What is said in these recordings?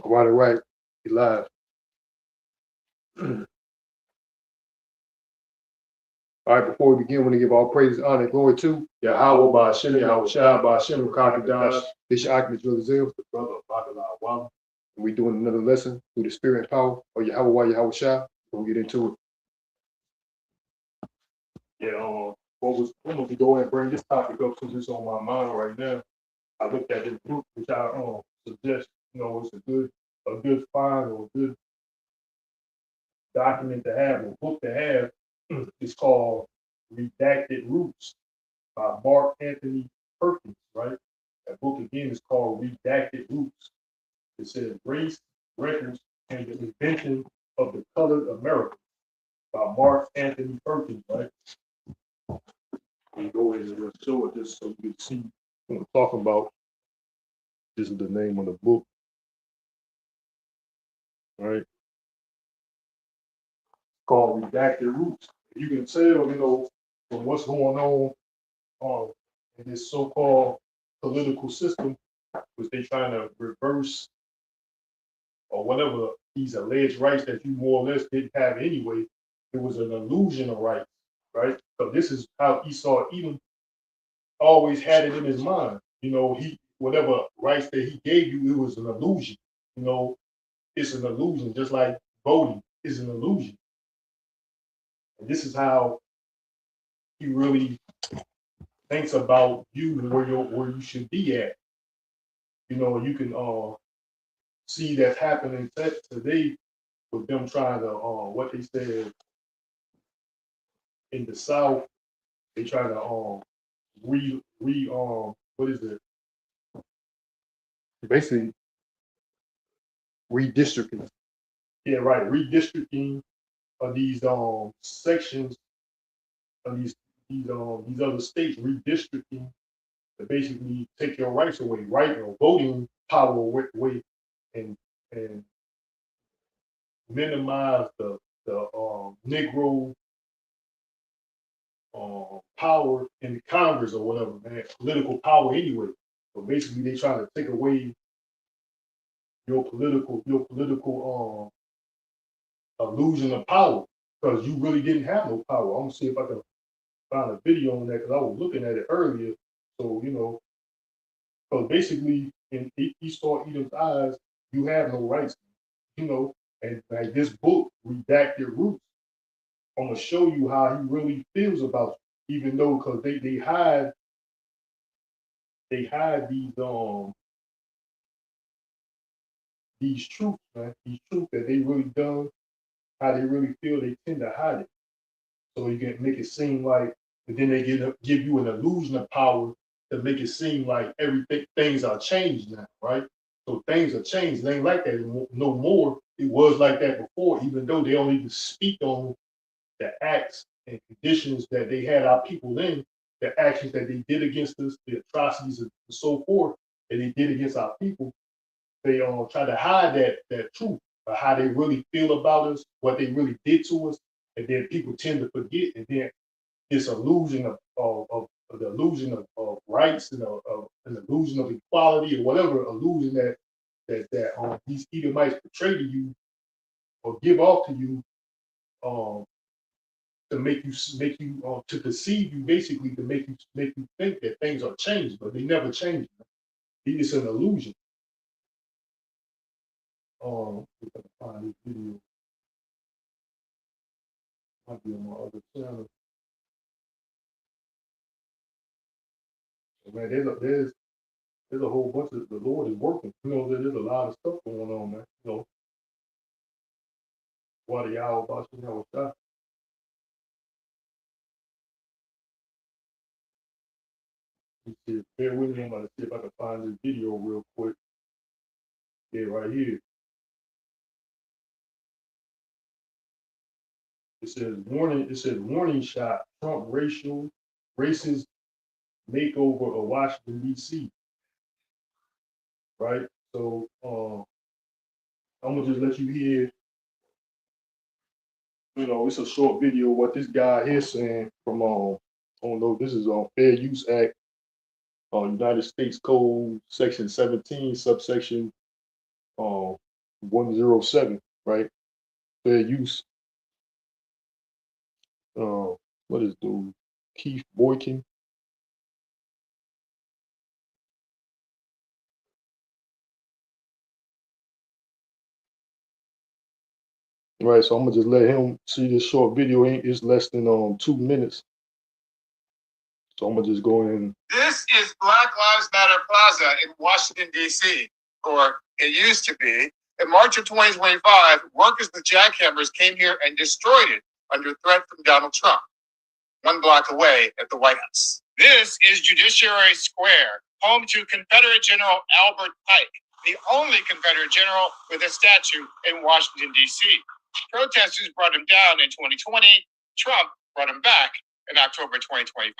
All right. Be live. All right, before we begin, we want to give all praise, honor, and glory to Yahweh, Ba'ashem, Yahweh Shai, Ba'ashem, Rakakadash, Bishop Akish, Zil, the brother of Ba'ala Awam. And we're doing another lesson through the spirit and power of Yahweh, Yahweh Shai. We'll get into it. Yeah, I'm going to go ahead and bring this topic up since it's on my mind right now. I looked at this book, which I suggest, it's a good find or a good document to have, a book to have. It's called Redacted Roots by Mark Anthony Perkins, right? That book again is called Redacted Roots. It says Race, Records, and the Invention of the Colored American by Mark Anthony Perkins, right? We go ahead and show it just so you can see what I'm talking about. This is the name of the book, right? Called Redacted Roots. You can tell, from what's going on in this so-called political system, which they're trying to reverse or whatever these alleged rights that you more or less didn't have anyway. It was an illusion of rights, right? So this is how Esau Edom always had it in his mind. He whatever rights that he gave you, it was an illusion. It's an illusion, just like voting is an illusion. And this is how he really thinks about you and where you should be at. You can see that's happening today with them trying to what they said in the South, they try to what is it? Basically redistricting. Yeah, right. Redistricting of these sections of these other states, redistricting to basically take your rights away, right? Or voting power away and minimize the Negro power in Congress or whatever, man, political power anyway. So basically, they trying to take away your political illusion of power because you really didn't have no power. I'm gonna see if I can find a video on that because I was looking at it earlier. So because basically in Esau Edom's eyes, you have no rights, and like this book, Redacted Roots, I'm gonna show you how he really feels about you, even though because they hide these truths, man, these truths that they really done, how they really feel, they tend to hide it. So you can make it seem like, but then they give you an illusion of power to make it seem like everything things are changed now, right? So things are changed. It ain't like that no more. It was like that before, even though they don't even speak on the acts and conditions that they had our people in, the actions that they did against us, the atrocities and so forth that they did against our people. They try to hide that truth of how they really feel about us, what they really did to us, and then people tend to forget, and then this illusion of the illusion of rights and of an illusion of equality or whatever illusion that these Edomites portray to you or give off to you um, to make you to deceive you, basically to make you think that things are changed, but they never change. It's an illusion. If I can find this video, might be on my other channel. Man, there's a whole bunch of the Lord is working. There's a lot of stuff going on, man. What are y'all about to know? Bear with me. I'm going to see if I can find this video real quick. Yeah, right here. It says warning. It says warning shot. Trump racist makeover of Washington D.C. Right. So I'm gonna just let you hear. It's a short video. What this guy here saying from I don't know. This is on Fair Use Act, United States Code, Section 17, subsection 107, right? Fair use. Uh, what is dude? Keith Boykin. Right, so I'm gonna just let him see this short video. It's less than 2 minutes. So I'm gonna just go in. This is Black Lives Matter Plaza in Washington, D.C., or it used to be. In March of 2025, workers with jackhammers came here and destroyed it under threat from Donald Trump, 1 block away at the White House. This is Judiciary Square, home to Confederate General Albert Pike, the only Confederate general with a statue in Washington, D.C. Protesters brought him down in 2020. Trump brought him back in October 2025.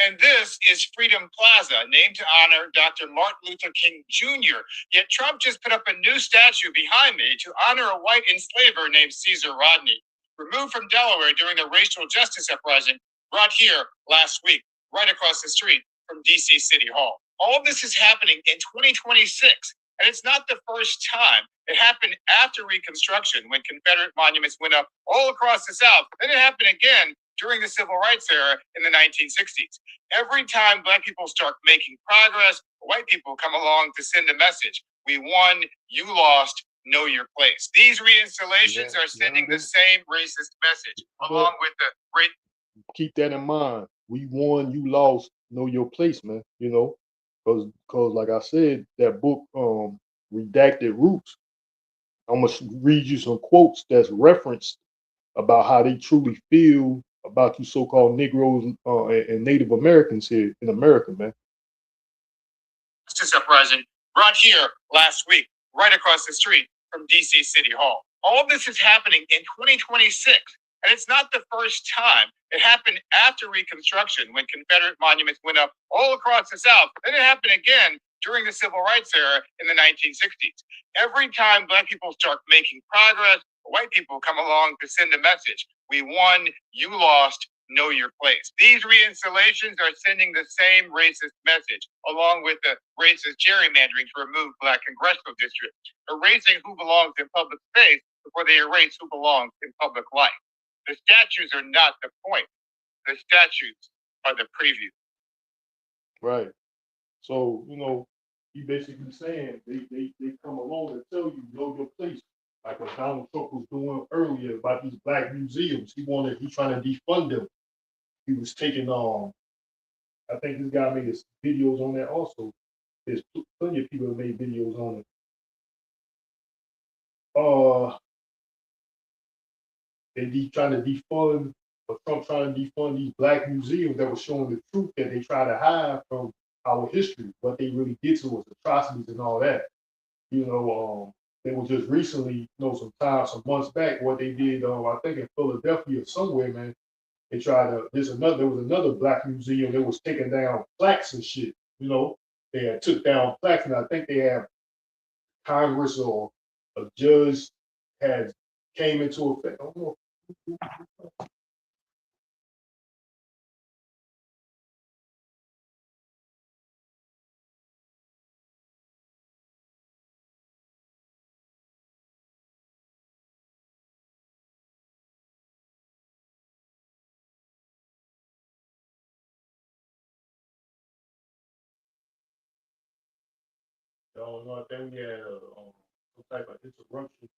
And this is Freedom Plaza, named to honor Dr. Martin Luther King Jr. Yet Trump just put up a new statue behind me to honor a white enslaver named Caesar Rodney, removed from Delaware during the racial justice uprising brought here last week, right across the street from DC City Hall. All of this is happening in 2026, and it's not the first time. It happened after Reconstruction when Confederate monuments went up all across the South. Then it happened again during the Civil Rights era in the 1960s. Every time Black people start making progress, white people come along to send a message. We won, you lost, know your place. These reinstallations are sending the same racist message, along with the great. Keep that in mind. We won, you lost, know your place, man. You know, because like I said, that book, Redacted Roots, I'm gonna read you some quotes that's referenced about how they truly feel about you so-called Negroes and Native Americans here in America, man. Justice uprising brought here last week, right across the street from DC City Hall. All of this is happening in 2026, and it's not the first time. It happened after Reconstruction when Confederate monuments went up all across the South. Then it happened again during the Civil Rights era in the 1960s. Every time Black people start making progress, white people come along to send a message. We won, you lost, know your place. These reinstallations are sending the same racist message, along with the racist gerrymandering to remove Black congressional districts, erasing who belongs in public space before they erase who belongs in public life. The statues are not the point. The statues are the preview. Right. So, he basically saying they come along and tell you, know your place. Like what Donald Trump was doing earlier about these Black museums. He's trying to defund them. He was taking I think this guy made his videos on that also. There's plenty of people that made videos on it. They trying to defund, or Trump trying to defund these Black museums that were showing the truth that they try to hide from our history. What they really did to us, atrocities and all that. They were just recently, some months back, what they did, I think in Philadelphia somewhere, man. They tried to, there was another Black museum that was taking down plaques and shit. They had took down plaques, and I think they have Congress or a judge had came into effect. I don't know. I don't know. I think we had some type of interruption.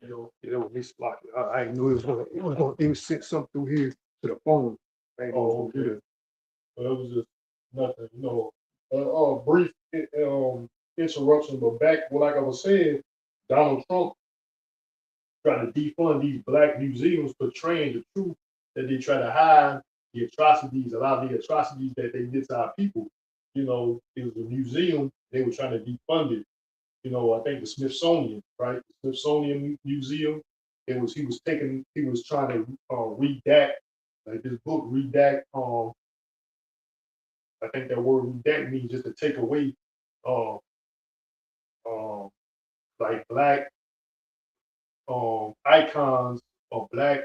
It was misblocking. I knew it was sent something through here to the phone. Okay. Well, it was just nothing, brief interruption, but back, like I was saying, Donald Trump trying to defund these Black museums portraying the truth that they try to hide the atrocities, a lot of the atrocities that they did to our people. It was a museum, they were trying to defund it. I think the Smithsonian, right? The Smithsonian Museum. He was trying to redact, like this book, redact. I think that word redact means just to take away, uh, like Black icons or Black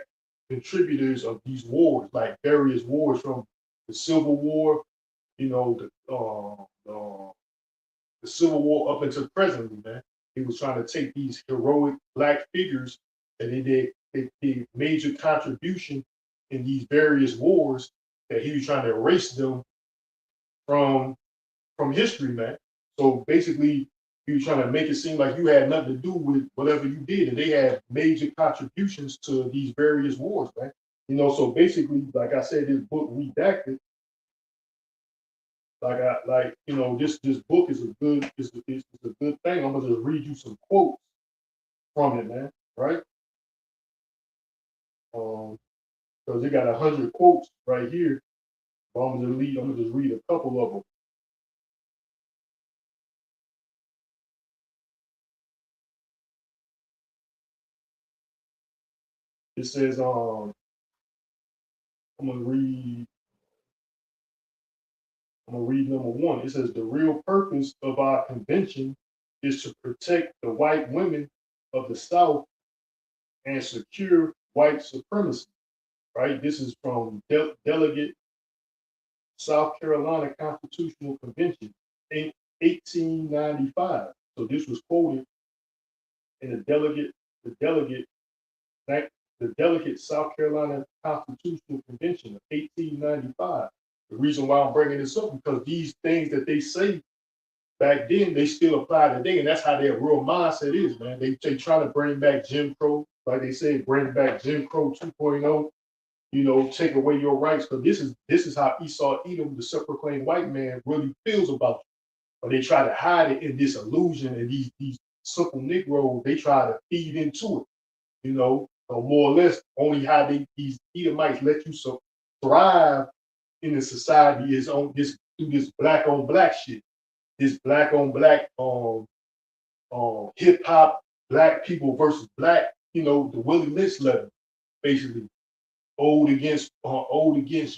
contributors of these wars, like various wars from the Civil War, the Civil War up until presently, man. he was trying to take these heroic black figures that they did major contribution in these various wars, that he was trying to erase them from history, man. So basically, he was trying to make it seem like you had nothing to do with whatever you did, and they had major contributions to these various wars, man. So basically, like I said, this book Redacted, this book is a good a good thing. I'm gonna just read you some quotes from it, man. Right? Because they got 100 quotes right here. But I'm gonna just read a couple of them. It says, I'm gonna read number one. It says the real purpose of our convention is to protect the white women of the South and secure white supremacy. Right? This is from Delegate South Carolina Constitutional Convention in 1895. So this was quoted in the delegate the Delegate South Carolina Constitutional Convention of 1895. The reason why I'm bringing this up, because these things that they say back then, they still apply today, and that's how their real mindset is, man. They try to bring back Jim Crow, like they say, bring back Jim Crow 2.0. Take away your rights, because this is how Esau Edom, the self-proclaimed white man, really feels about you. But they try to hide it in this illusion, and these simple Negroes, they try to feed into it. Or more or less, only how these Edomites let you thrive in the society is on this through this black on black shit, this black on black hip hop, black people versus black, the Willie Lynch level, basically old against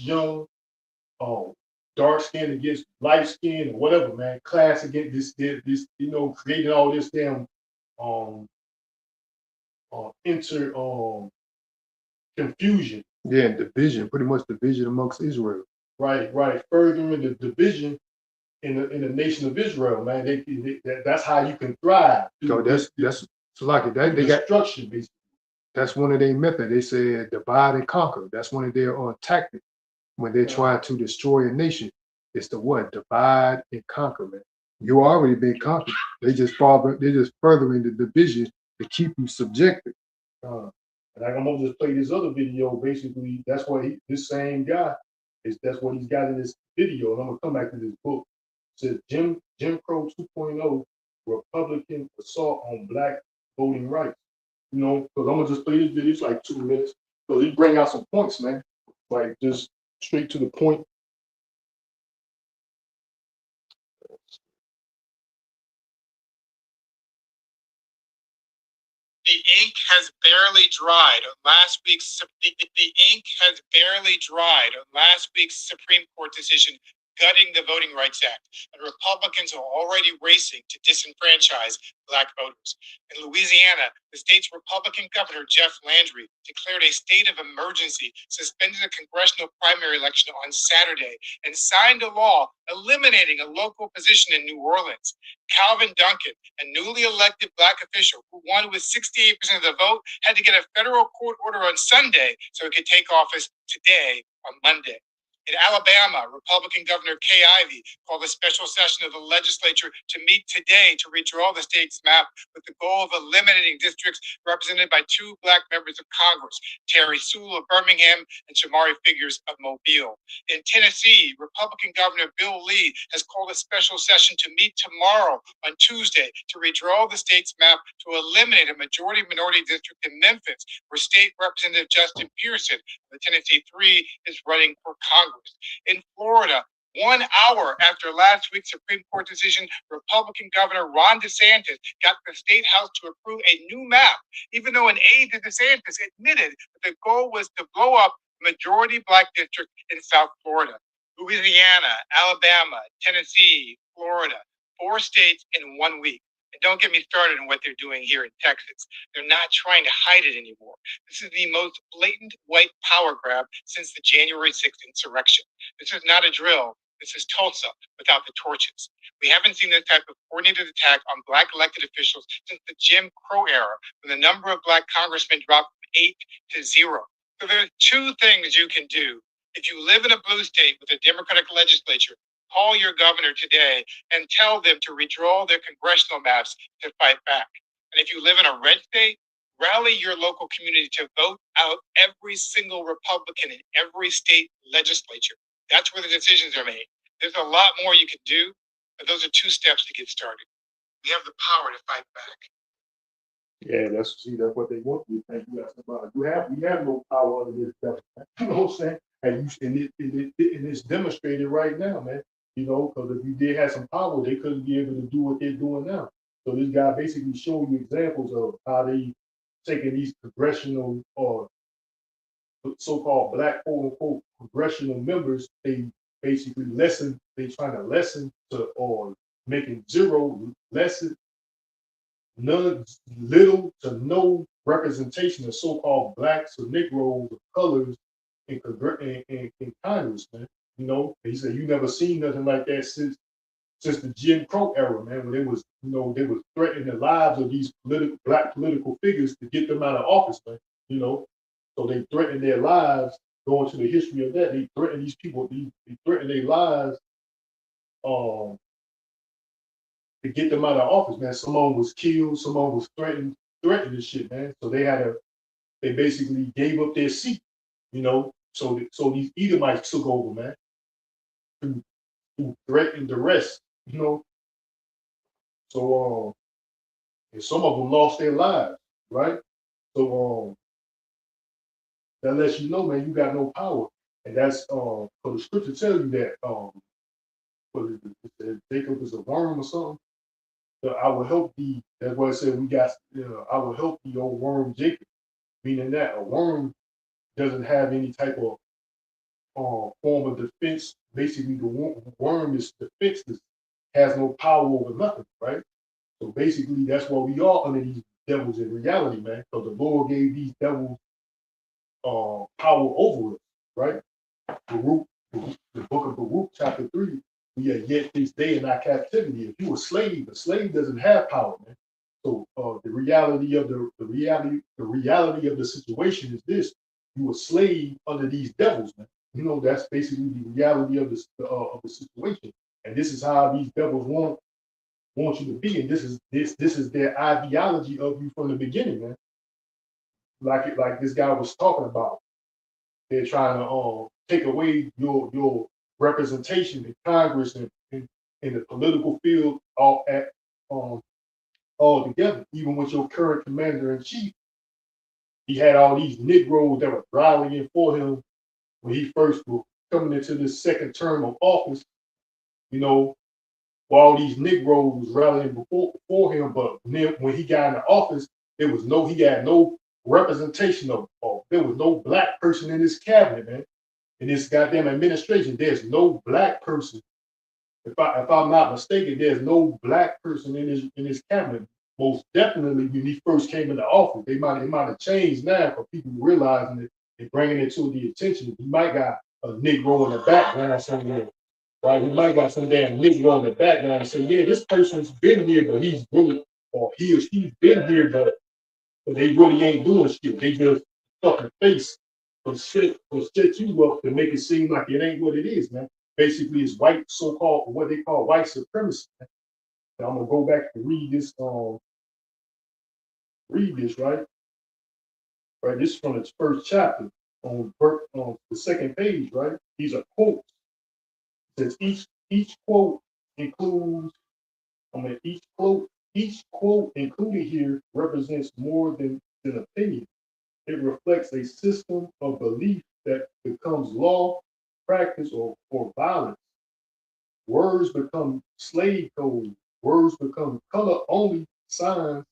young, um, dark skin against light skin, or whatever, man, class against this, creating all this damn um inter confusion. Yeah, and division, pretty much division amongst Israel. Right, furthering the division in the nation of Israel, man. That's how you can thrive. So that's so like that they got destruction, basically. That's one of their methods. They said divide and conquer. That's one of their tactics when they're trying to destroy a nation. It's the what? Divide and conquer, man. You already been conquered. They're just furthering the division to keep you subjected. And I'm gonna just play this other video. Basically, that's what this same guy that's what he's got in this video. And I'm gonna come back to this book. It says Jim Crow 2.0 Republican assault on black voting rights. Because I'm gonna just play this video. It's like 2 minutes. So he bring out some points, man. Like just straight to the point. The ink has barely dried on last week's the ink has barely dried on last week's Supreme Court decision gutting the Voting Rights Act, and Republicans are already racing to disenfranchise black voters. In Louisiana, the state's Republican governor, Jeff Landry, declared a state of emergency, suspended a congressional primary election on Saturday, and signed a law eliminating a local position in New Orleans. Calvin Duncan, a newly elected black official who won with 68% of the vote, had to get a federal court order on Sunday so he could take office today on Monday. In Alabama, Republican Governor Kay Ivey called a special session of the legislature to meet today to redraw the state's map with the goal of eliminating districts represented by 2 black members of Congress, Terry Sewell of Birmingham and Shamari Figures of Mobile. In Tennessee, Republican Governor Bill Lee has called a special session to meet tomorrow on Tuesday to redraw the state's map to eliminate a majority-minority district in Memphis, where State Representative Justin Pearson of the Tennessee 3 is running for Congress. In Florida, 1 hour after last week's Supreme Court decision, Republican Governor Ron DeSantis got the state house to approve a new map, even though an aide to DeSantis admitted that the goal was to blow up a majority black district in South Florida. Louisiana, Alabama, Tennessee, Florida, 4 states in 1 week. And don't get me started on what they're doing here in Texas. They're not trying to hide it anymore. This is the most blatant white power grab since the January 6th insurrection. This is not a drill. This is Tulsa without the torches. We haven't seen this type of coordinated attack on Black elected officials since the Jim Crow era, when the number of Black congressmen dropped from 8 to 0. So there are two things you can do. If you live in a blue state with a Democratic legislature, call your governor today and tell them to redraw their congressional maps to fight back. And if you live in a red state, rally your local community to vote out every single Republican in every state legislature. That's where the decisions are made. There's a lot more you can do, but those are two steps to get started. We have the power to fight back. Yeah, that's what they want you to think you got somebody. We have no power under this government. You know what I'm saying? And it's demonstrated right now, man. You know, because if you did have some power, they couldn't be able to do what they're doing now. So this guy basically showing you examples of how they taking these congressional or so-called black quote unquote congressional members, they basically trying to lessen to or making zero lessen none little to no representation of so-called blacks or Negroes or colors in Congress, man. You know, he said you never seen nothing like that since the Jim Crow era, man, when they was threatening the lives of these black political figures to get them out of office, man. You know, so they threatened their lives. Going to the history of that, they threatened these people. They threatened their lives, to get them out of office, man. Someone was killed. Someone was threatened and shit, man. So they basically gave up their seat, you know. So these Edomites took over, man, to threaten the rest, you know. So and some of them lost their lives, right? So that lets you know, man, you got no power, and that's so the scripture tell you that what is it? Jacob is a worm or something. So I will help thee. That's what it said. I will help thee, old worm Jacob. Meaning that a worm doesn't have any type of form of defense. Basically, the worm is defenseless, has no power over nothing, right? So basically, that's what we are under these devils in reality, man. So the Lord gave these devils power over us, right? The book of Baruch, chapter 3, we are yet this day in our captivity. If you a slave doesn't have power, man. So the reality of the situation is this: you a slave under these devils, man. You know, that's basically the reality of the situation. And this is how these devils want you to be. And this is their ideology of you from the beginning, man. Like this guy was talking about. They're trying to take away your representation in Congress and in the political field all together. Even with your current commander in chief, he had all these Negroes that were rallying for him when he first was coming into this second term of office. You know, all these Negroes was rallying before him, but when he got into office, he had no representation of there was no black person in his cabinet, man. In this goddamn administration, there's no black person. If I'm not mistaken, there's no black person in his cabinet. Most definitely, when he first came into office, it might have changed now for people realizing it and bringing it to the attention. He might got a Negro in the background somewhere, right? He might got some damn Negro in the background and say, yeah, this person's been here, but he's really, or he or she's been here, but they really ain't doing shit. They just fucking face or set you up to make it seem like it ain't what it is, man. Basically, it's white, so-called, what they call white supremacy. Man. Now, I'm gonna go back to read this, right? Right, this is from its first chapter on the second page, right? These are quotes. It says each quote includes, each quote included here represents more than an opinion. It reflects a system of belief that becomes law, practice, or violence. Words become slave code. Words become color-only signs.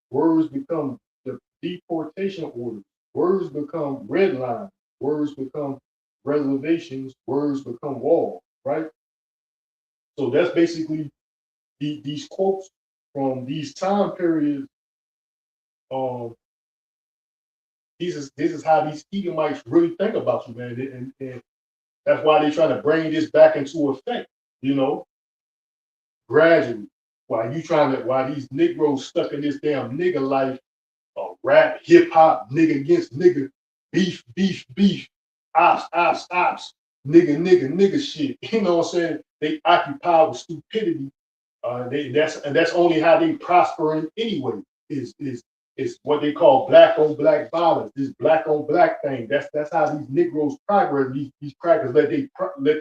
Words become the deportation orders. Words become red lines. Words become reservations. Words become walls, right? So that's basically these quotes from these time periods. This is how these Edomites really think about you, man. And That's why they're trying to bring this back into effect, you know, gradually. While these Negroes stuck in this damn nigga life, rap, hip hop, nigga against nigga, beef, beef, beef, ops, ops, ops, nigga, nigga, nigga shit. You know what I'm saying? They occupy with stupidity. That's only how they prosper anyway. Is what they call black on black violence. This black on black thing. That's how these Negroes progress. These crackers let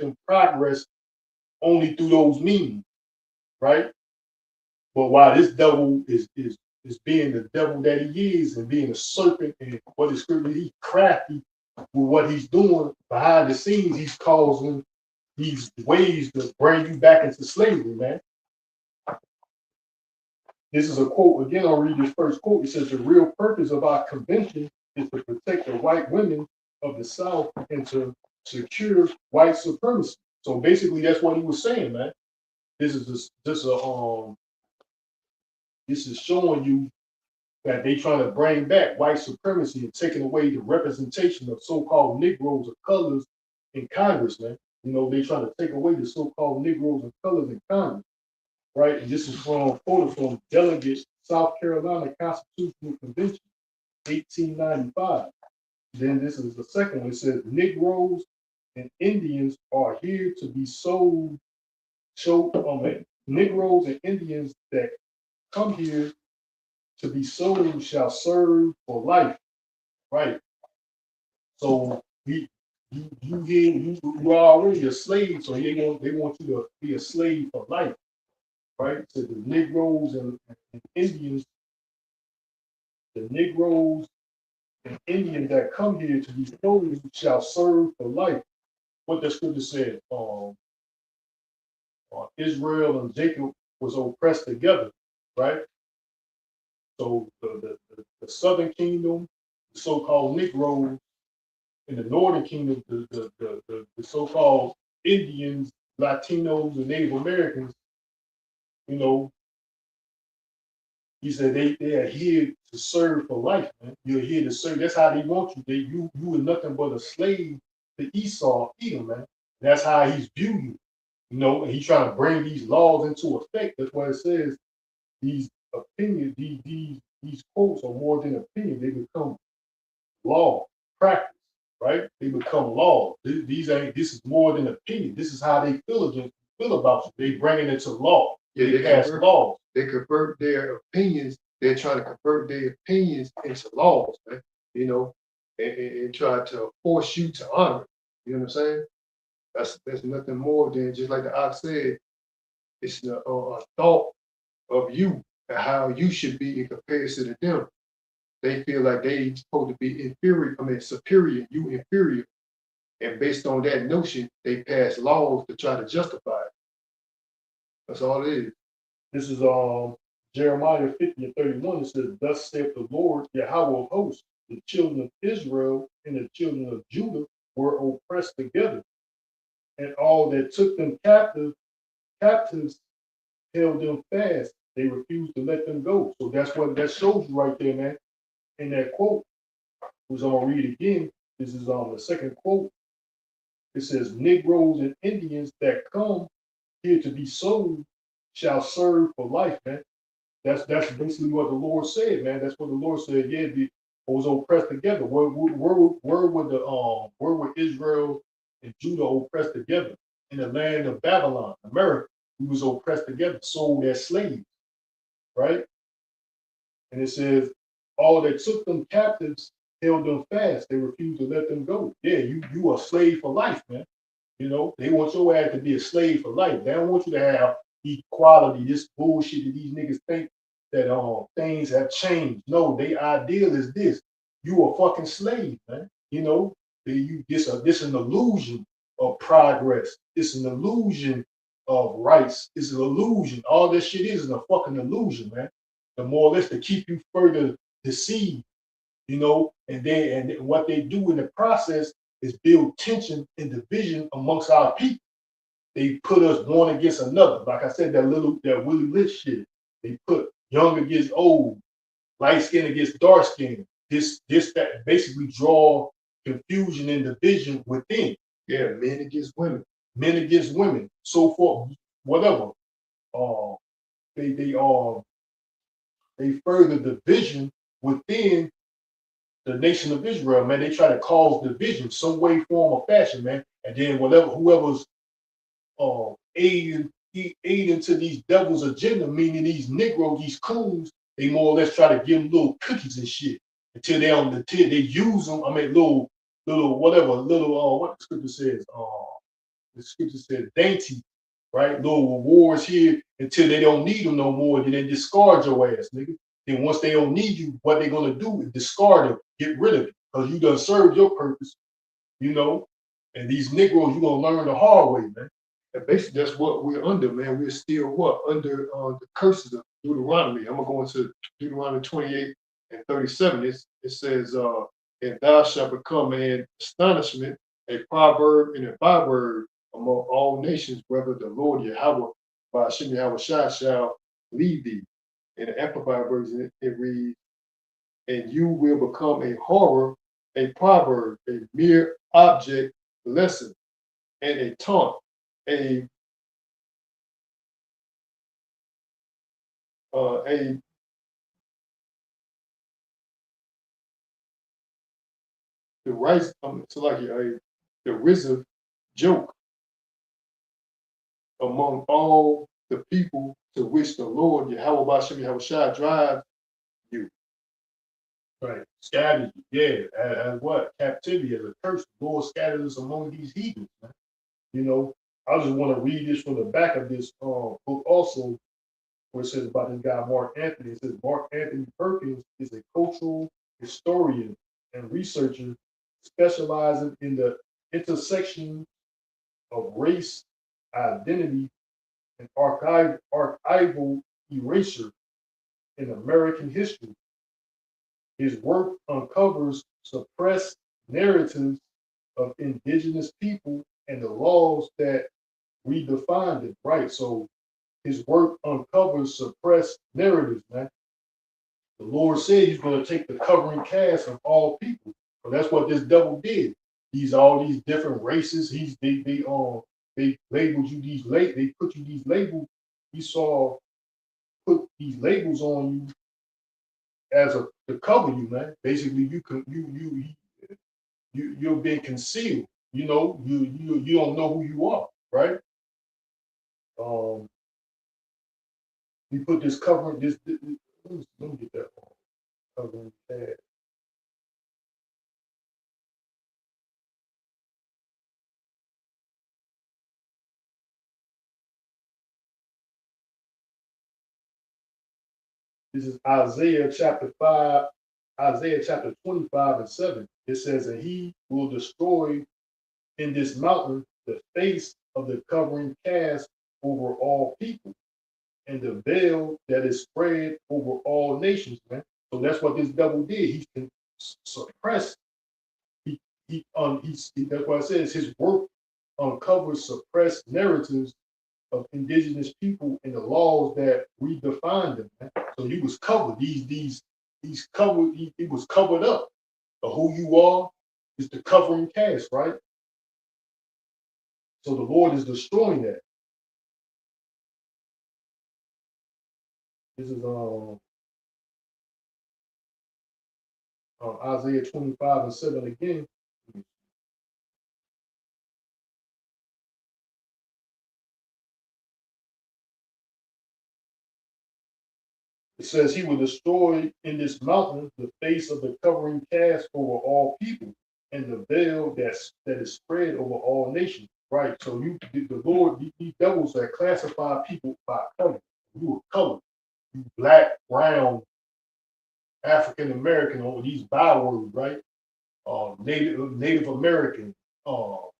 them progress only through those means, right? But while this devil is being the devil that he is and being a serpent and what is scripture, he's crafty with what he's doing behind the scenes. He's causing these ways to bring you back into slavery, man. This is a quote. Again, I'll read this first quote. It says, the real purpose of our convention is to protect the white women of the South and to secure white supremacy. So basically, that's what he was saying, man. This is showing you that they trying to bring back white supremacy and taking away the representation of so-called Negroes of colors in Congress, man. You know, they trying to take away the so-called Negroes of colors in Congress, right? And this is from Delegate South Carolina Constitutional Convention, 1895. Then this is the second one. It says, Negroes and Indians are here to be sold. Negroes and Indians that come here to be sold shall serve for life, right? So you are already a slave, so they want you to be a slave for life, right? So the Negroes and Indians, the Negroes and Indians that come here to be sold shall serve for life. What the scripture said, Israel and Jacob was oppressed together, right? So the Southern Kingdom, the so-called Negroes, in the Northern Kingdom, the so-called Indians, Latinos, and Native Americans, you know, he said they are here to serve for life, man. You're here to serve. That's how they want you. You were nothing but a slave to Esau, Edom, man. That's how he's viewed you. You know, and he's trying to bring these laws into effect. That's why it says these opinions, these quotes are more than opinion. They become law, practice, right? They become law. This is more than opinion. This is how they feel about you. They bring it into law. Yeah, they pass laws. They convert their opinions. They're trying to convert their opinions into laws, man. You know, and try to force you to honor. You know what I'm saying? That's nothing more than, just like the ox said, it's a thought of you and how you should be in comparison to them. They feel like they supposed to be inferior. I mean, superior. You inferior, and based on that notion, they pass laws to try to justify it. That's all it is. This is Jeremiah 50:31. It says, "Thus saith the Lord Yahweh of hosts: the children of Israel and the children of Judah were oppressed together, and all that took them captives held them fast. They refused to let them go." So that's what that shows you right there, man. In that quote, who's gonna read again. This is the second quote. It says, "Negroes and Indians that come here to be sold shall serve for life," man. That's basically what the Lord said, man. That's what the Lord said. Yeah, they was oppressed together. Where were Israel and Judah oppressed together? In the land of Babylon, America. We was oppressed together, sold as slaves, right? And it says, all that took them captives held them fast. They refused to let them go. Yeah, you are a slave for life, man. You know, they want your ass to be a slave for life. They don't want you to have equality, this bullshit that these niggas think that things have changed. No, their ideal is this. You a fucking slave, man. You know, this an illusion of progress. It's an illusion of rights. It's an illusion. All this shit is a fucking illusion, man. The more or less to keep you further deceived, you know, and what they do in the process is build tension and division amongst our people. They put us one against another. Like I said, that Willie Lynch shit. They put young against old, light skin against dark skin. That basically draw confusion and division within. Yeah, men against women. men against women, so forth, whatever. Uh, they further division within the nation of Israel, man. They try to cause division some way, form, or fashion, man. And then whoever's aiding to these devils' agenda, meaning these Negroes, these coons, they more or less try to give them little cookies and shit until they use them. I mean, little whatever, what the scripture says. The scripture says dainty, right? Little rewards here until they don't need them no more. Then they discard your ass, nigga. Then once they don't need you, what they gonna do is discard them, get rid of it, because you done served your purpose, you know. And these Negroes, you gonna learn the hard way, man. And basically, that's what we're under, man. We're still what? Under the curses of Deuteronomy. I'm going to go into Deuteronomy 28 and 37. It says, and thou shalt become an astonishment, a proverb, and a byword among all nations, whether the Lord Yahweh, by Hashem Yahweh Shai, shall lead thee. In the Amplified version, it reads, and you will become a horror, a proverb, a mere object lesson, and a taunt, a a the rice so like a derisive joke among all the people to which the Lord Yahweh Bashem Yahweh Shai drive you. Right. Scattered you, yeah. As what? Captivity, as a curse. The Lord scattered us among these heathens, man. You know, I just want to read this from the back of this book also, where it says about this guy, Mark Anthony. It says Mark Anthony Perkins is a cultural historian and researcher specializing in the intersection of race, identity, and archival erasure in American history. His work uncovers suppressed narratives of indigenous people and the laws that redefined it, right? So his work uncovers suppressed narratives, man. The Lord said he's going to take the covering cast of all people. So that's what this devil did. All these different races. They labeled you they put you these labels. Put these labels on you as to cover you, man. Basically, you're being concealed. You know, you don't know who you are, right? We put this covering let me get that covering tag. This is Isaiah chapter 5, Isaiah chapter 25 and 7. It says, and he will destroy in this mountain the face of the covering cast over all people, and the veil that is spread over all nations, man. So that's what this devil did. He can suppress. That's why it says his work uncovers suppressed narratives of indigenous people and the laws that redefined them, man. So he was covered. He's covered. He was covered up. But who you are is the covering cast, right? So the Lord is destroying that. This is Isaiah 25 and 7 again. It says he will destroy in this mountain the face of the covering cast over all people, and the veil that is spread over all nations. Right. So the Lord, these devils that classify people by color. You were colored. You black, brown, African American, or these bywords, right? Native American, or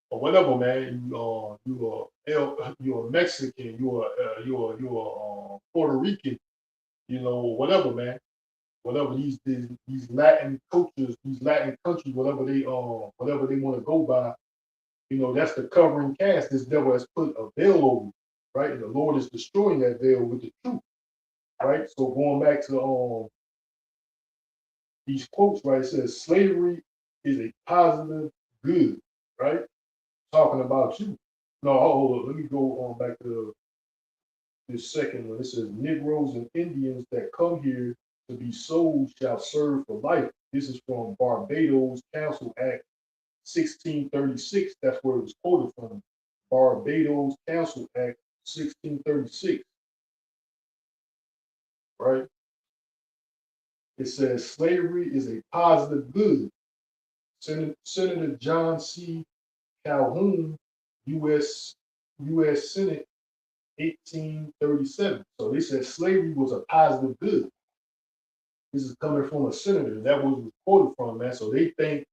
whatever, man. You're a Mexican. You're Puerto Rican. You know, whatever, man. Whatever these Latin cultures, these Latin countries, whatever they want to go by. You know, that's the covering cast. This devil has put a veil over, right? And the Lord is destroying that veil with the truth, right? So going back to these quotes, right? It says slavery is a positive good, right? Talking about you. No, hold on. Let me go on back to this second one. It says Negroes and Indians that come here to be sold shall serve for life. This is from Barbados Council Act 1636. That's where it was quoted from. Barbados Council Act 1636, right? It says slavery is a positive good. Senator John C. Calhoun, U.S. U.S. Senate, 1837. So they said slavery was a positive good. This is coming from a senator. That was quoted from, man. So they think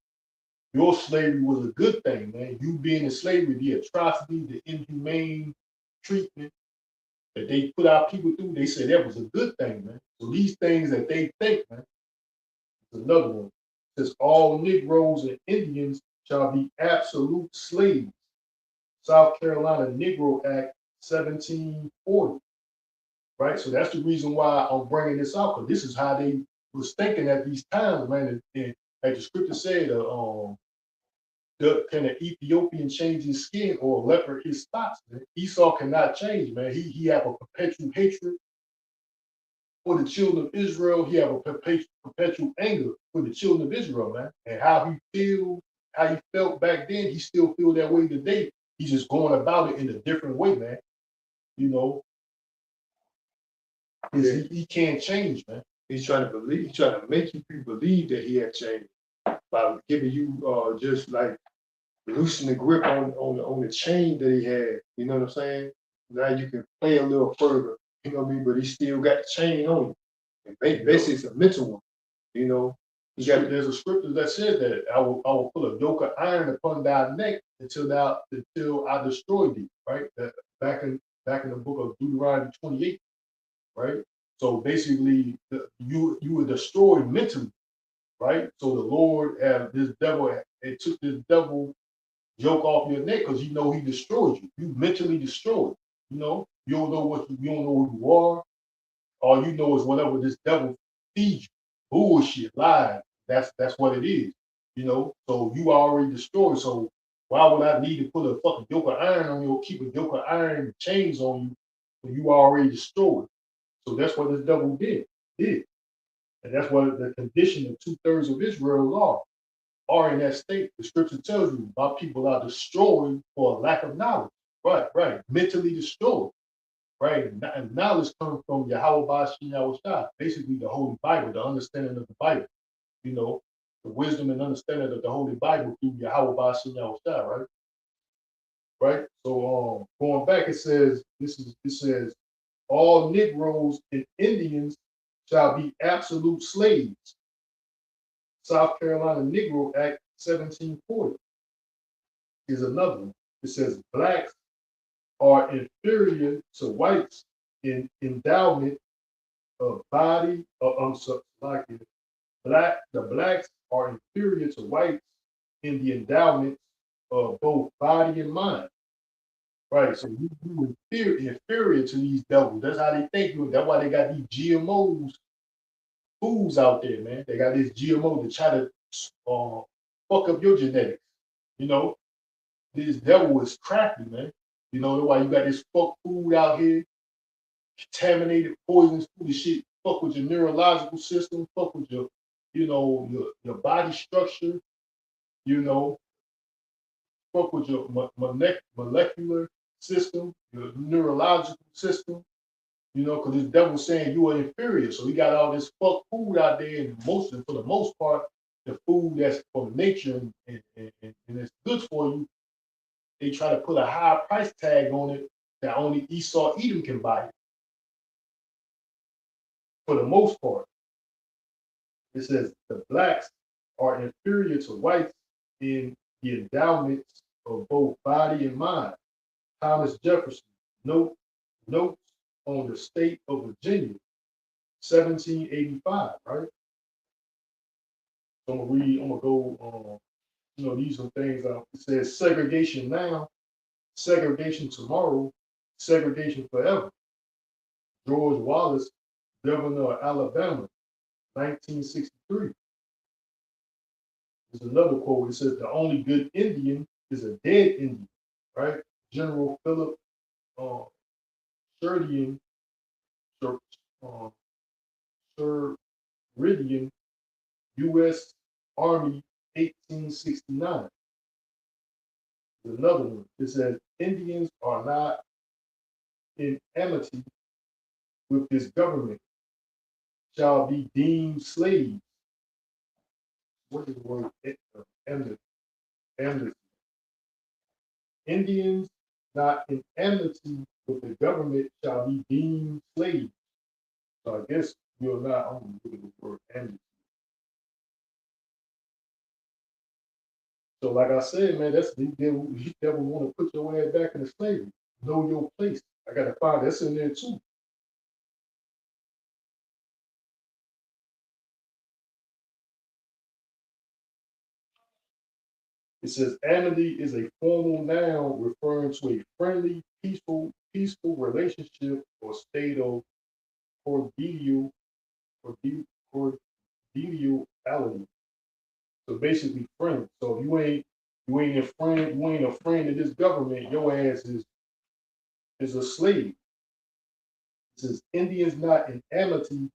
your slavery was a good thing, man. You being in slavery, the atrocity, the inhumane treatment that they put our people through, they said that was a good thing, man. So these things that they think, man, is another one. It says all Negroes and Indians shall be absolute slaves. South Carolina Negro Act 1740, right? So that's the reason why I'm bringing this out, because this is how they was thinking at these times, man. And like the scripture said, can an Ethiopian change his skin or a leopard his spots? Man? Esau cannot change, man. He have a perpetual hatred for the children of Israel. He have a perpetual anger for the children of Israel, man. And how he felt back then, he still feel that way today. He's just going about it in a different way, man. You know, he can't change, man. He's trying to make you people believe that he had changed by giving you just like loosen the grip on the chain that he had. You know what I'm saying? Now you can play a little further, you know what I mean? But he still got the chain on you. And basically, it's a mental one, you know. There's a scripture that said that I will put a yoke of iron upon thy neck until I destroy thee, right? That back in the book of Deuteronomy 28, right? So basically, you were destroyed mentally, right? So the Lord it took this devil yoke off your neck because he destroyed you. You mentally destroyed. You know, you don't know who you are. All you know is whatever this devil feeds you. Bullshit, lies. That's what it is. You know, so you already destroyed. So why would I need to put a fucking yoke of iron on you or keep a yoke of iron chains on you when you already destroyed? So that's what this devil did. And that's what the condition of 2/3 of Israel are in that state. The scripture tells you my people are destroyed for a lack of knowledge. Right. Mentally destroyed. Right. And knowledge comes from Yahweh Bashim Yahushua, basically the Holy Bible, the understanding of the Bible, you know, the wisdom and understanding of the Holy Bible through Yahweh Bashim Yahushua, right? Right. So going back, it says all Negroes and Indians shall be absolute slaves. South Carolina Negro Act 1740 is another one. It says blacks are inferior to whites in endowment of body. The blacks are inferior to whites in the endowment of both body and mind. Right, so you inferior to these devils. That's how they think. That's why they got these GMOs foods out there, man. They got this GMO to try to fuck up your genetics. You know, this devil is crafty, man. You know, that's why you got this fuck food out here, contaminated, poisonous food and shit. Fuck with your neurological system, fuck with your body structure, you know, fuck with your molecular system, your neurological system, you know, because this devil saying you are inferior. So we got all this fuck food out there, and for the most part, the food that's from nature and it's good for you, they try to put a high price tag on it that only Esau Edom can buy it. For the most part, it says the blacks are inferior to whites in the endowments of both body and mind. Thomas Jefferson, notes on the state of Virginia, 1785, right? So I'm gonna go, these are things, it says segregation now, segregation tomorrow, segregation forever. George Wallace, governor of Alabama, 1963. There's another quote. It says, "The only good Indian is a dead Indian." Right? General Philip uh, Sheridan, Sher- uh, Sheridan, U.S. Army, 1869. There's another one. It says, "Indians are not in amity with this government, shall be deemed slaves." What is the word? Amnesty. Amnesty. Indians not in amnesty with the government shall be deemed slaves. So I guess you're not, I'm gonna look at the word amnesty. So like I said, man, that's you never want to put your ass back in the slavery. Know your place. I gotta find that's in there too. It says amity is a formal noun referring to a friendly, peaceful relationship or state of cordial, cordiality. So basically, friends. So if you ain't a friend of this government. Your ass is a slave. It says Indians not in amity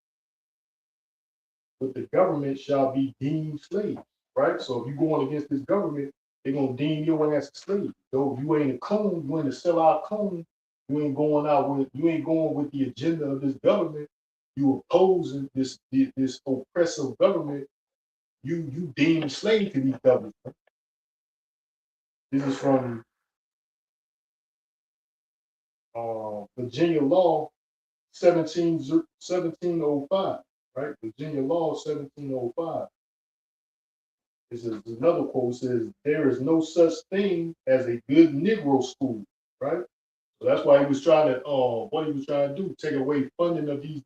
with the government shall be deemed slaves. Right. So if you going against this government, they're gonna deem your ass a slave. So if you ain't a coon, you ain't a sellout coon. You ain't going with the agenda of this government. You opposing this oppressive government. You deem slave to these governments. This is from Virginia law 1705, right? Virginia law 1705. This is another quote says, "There is no such thing as a good Negro school," right? So that's why he was trying to, what he was trying to do, take away funding of these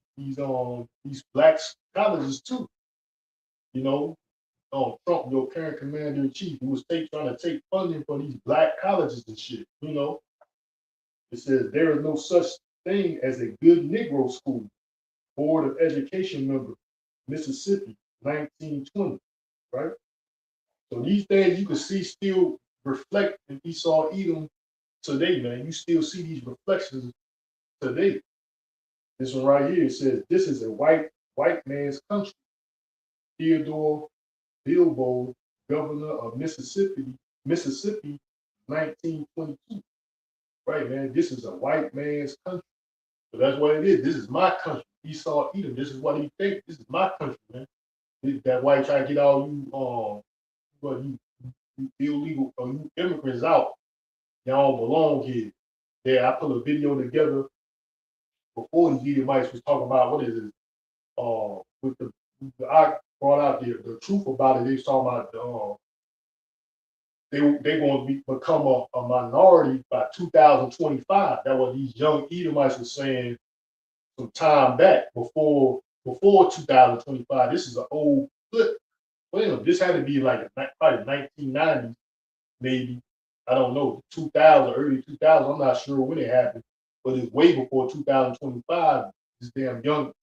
black colleges too. You know, Trump, your current commander in chief, who was trying to take funding for these black colleges and shit. You know, it says there is no such thing as a good Negro school. Board of Education member, Mississippi, 1920, right? So these things you can see still reflect in Esau Edom today, man. You still see these reflections today. This one right here says, "This is a white man's country." Theodore Bilbo, governor of Mississippi, 1922. Right, man. This is a white man's country. So that's what it is. This is my country. Esau Edom. This is what he thinks. This is my country, man. That white try to get all you but you illegal or you immigrants out. Y'all don't belong here. Yeah, I put a video together before the Edomites was talking about what is it? With I brought out the truth about it. They was talking about they going to become a minority by 2025. That what these young Edomites were saying some time back before 2025. This is an old clip. Well, this had to be like probably 1990s, maybe. I don't know, 2000, early 2000. I'm not sure when it happened, but it's way before 2025. This damn young,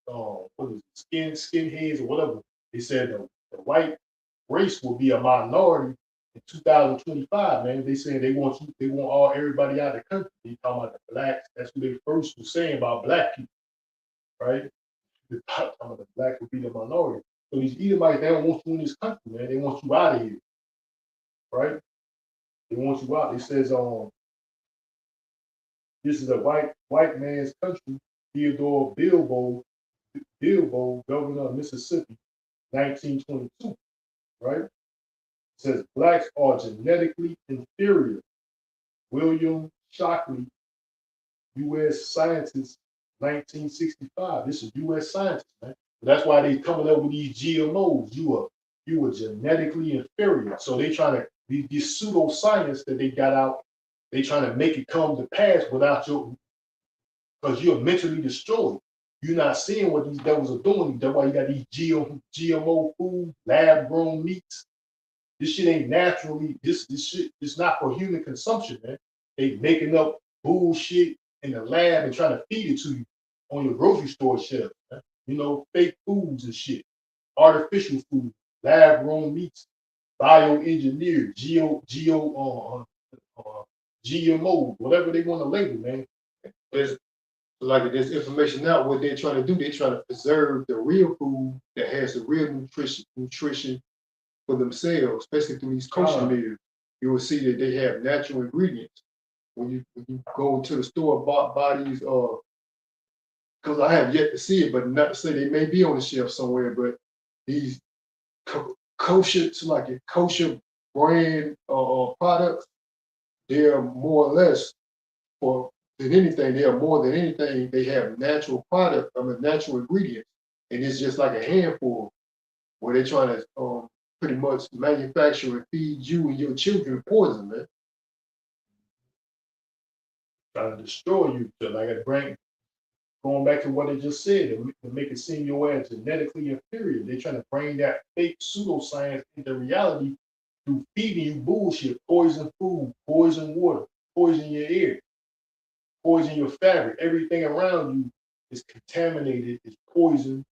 what is it, skinheads or whatever. They said the white race will be a minority in 2025. Man, they saying they want everybody out of the country. They talking about the blacks. That's what they first were saying about black people, right? They talking about the blacks will be the minority. So these Edomites, they don't want you in this country, man. They want you out of here, right? They want you out. It says, this is a white man's country. Theodore Bilbo, governor of Mississippi, 1922, right? It says blacks are genetically inferior. William Shockley, U.S. scientist, 1965. This is U.S. scientist, man. That's why they coming up with these GMOs. You are genetically inferior. So they trying to these pseudoscience that they got out. They trying to make it come to pass without because you're mentally destroyed. You're not seeing what these devils are doing. That's why you got these GMO food, lab grown meats. This shit ain't naturally. This shit is not for human consumption, man. They making up bullshit in the lab and trying to feed it to you on your grocery store shelf. Man. You know, fake foods and shit, artificial food, lab grown meats. bioengineered, GMO, whatever they want to label, man. There's like this information out. What they're trying to do, they're trying to preserve the real food that has the real nutrition for themselves, especially through these kosher meals. You will see that they have natural ingredients. When you go into the store, buy these, because I have yet to see it, but not to say they may be on the shelf somewhere, but these kosher, like a kosher brand products, they're more or less, for than anything, they are more than anything, they have natural natural ingredients. And it's just like a handful where they're trying to pretty much manufacture and feed you and your children poison, man. Trying to destroy you. So like a brain, going back to what they just said, to make it seem your ass genetically inferior. They're trying to bring that fake pseudoscience into reality through feeding you bullshit, poison food, poison water, poison your ear, poison your fabric. Everything around you is contaminated, is poison.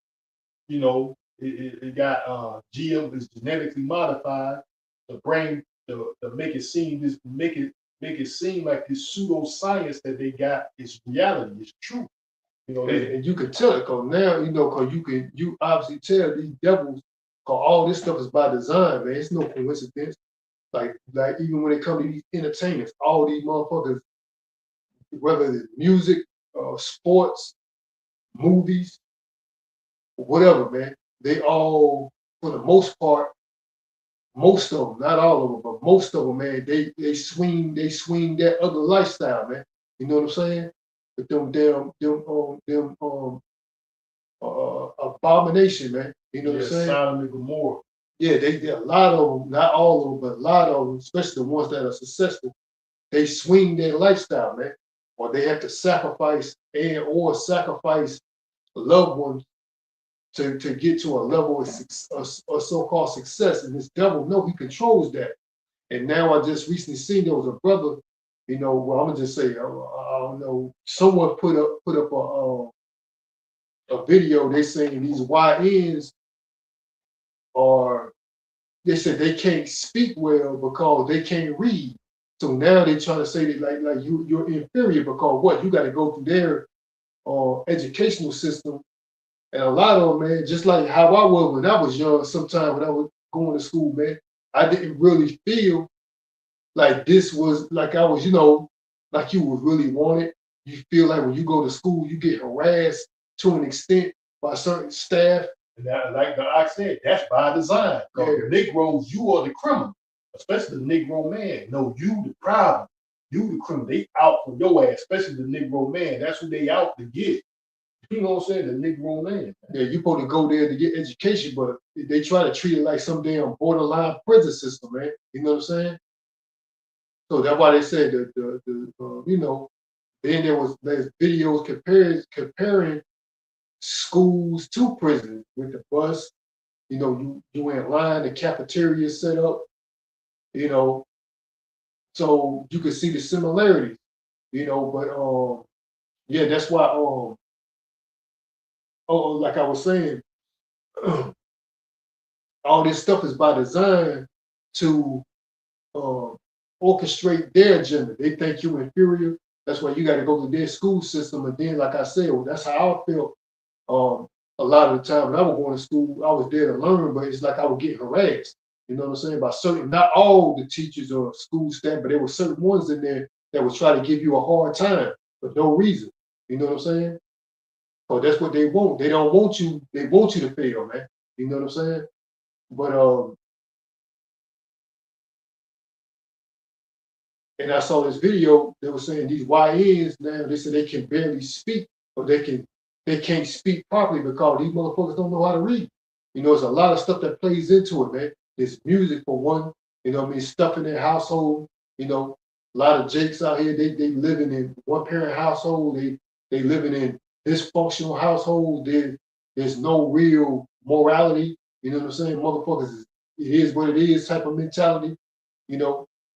You know, it got GM is genetically modified. The brain to make it seem make it seem like this pseudoscience that they got is reality, it's true. You know, and you can tell it because now, because you obviously tell these devils, because all this stuff is by design, man. It's no coincidence. Like even when it comes to these entertainers, all these motherfuckers, whether it's music, sports, movies, whatever, man, they all, for the most part, most of them, not all of them, but most of them, man, they swing that other lifestyle, man. You know what I'm saying? With them abomination, man. You know what I'm saying? Sodom and Gomorrah. Yeah, they a lot of them, not all of them, but a lot of them, especially the ones that are successful, they swing their lifestyle, man. Or they have to sacrifice sacrifice loved ones to get to a level of so-called success. And this devil, no, he controls that. And now I just recently seen there was a brother, well, I'm gonna just say, I don't know, someone put up a video. They saying these YNs they said they can't speak well because they can't read. So now they're trying to say that like you're inferior because what? You got to go through their educational system. And a lot of them, man, just like how I was when I was young, sometimes when I was going to school, man, I didn't really feel like this was like I was, like you was really wanted. You feel like when you go to school, you get harassed to an extent by certain staff. And that, like I said, that's by design. Because the Negroes, you are the criminal, especially the Negro man. No, you the problem. You the criminal. They out for your ass, especially the Negro man. That's who they out to get. You know what I'm saying? The Negro man. Yeah, you're supposed to go there to get education, but they try to treat it like some damn borderline prison system, man. You know what I'm saying? So that's why they said that then there's videos comparing schools to prisons with the bus. You in line, the cafeteria set up, so you can see the similarities, but yeah, that's why like I was saying, all this stuff is by design to orchestrate their agenda. They think you're inferior. That's why you got to go to their school system. And then, like I said, that's how I felt a lot of the time when I was going to school. I was there to learn, but it's like I would get harassed. You know what I'm saying? By certain, not all the teachers or school staff, but there were certain ones in there that would try to give you a hard time for no reason. You know what I'm saying? So that's what they want. They don't want you. They want you to fail, man. You know what I'm saying? But and I saw this video. They were saying these YNs now. They said they can barely speak, or they can't speak properly because these motherfuckers don't know how to read. There's a lot of stuff that plays into it, man. There's music for one. Stuff in their household. A lot of jakes out here. They living in one parent household. They living in dysfunctional household. There's no real morality. You know what I'm saying? Motherfuckers, it is what it is type of mentality.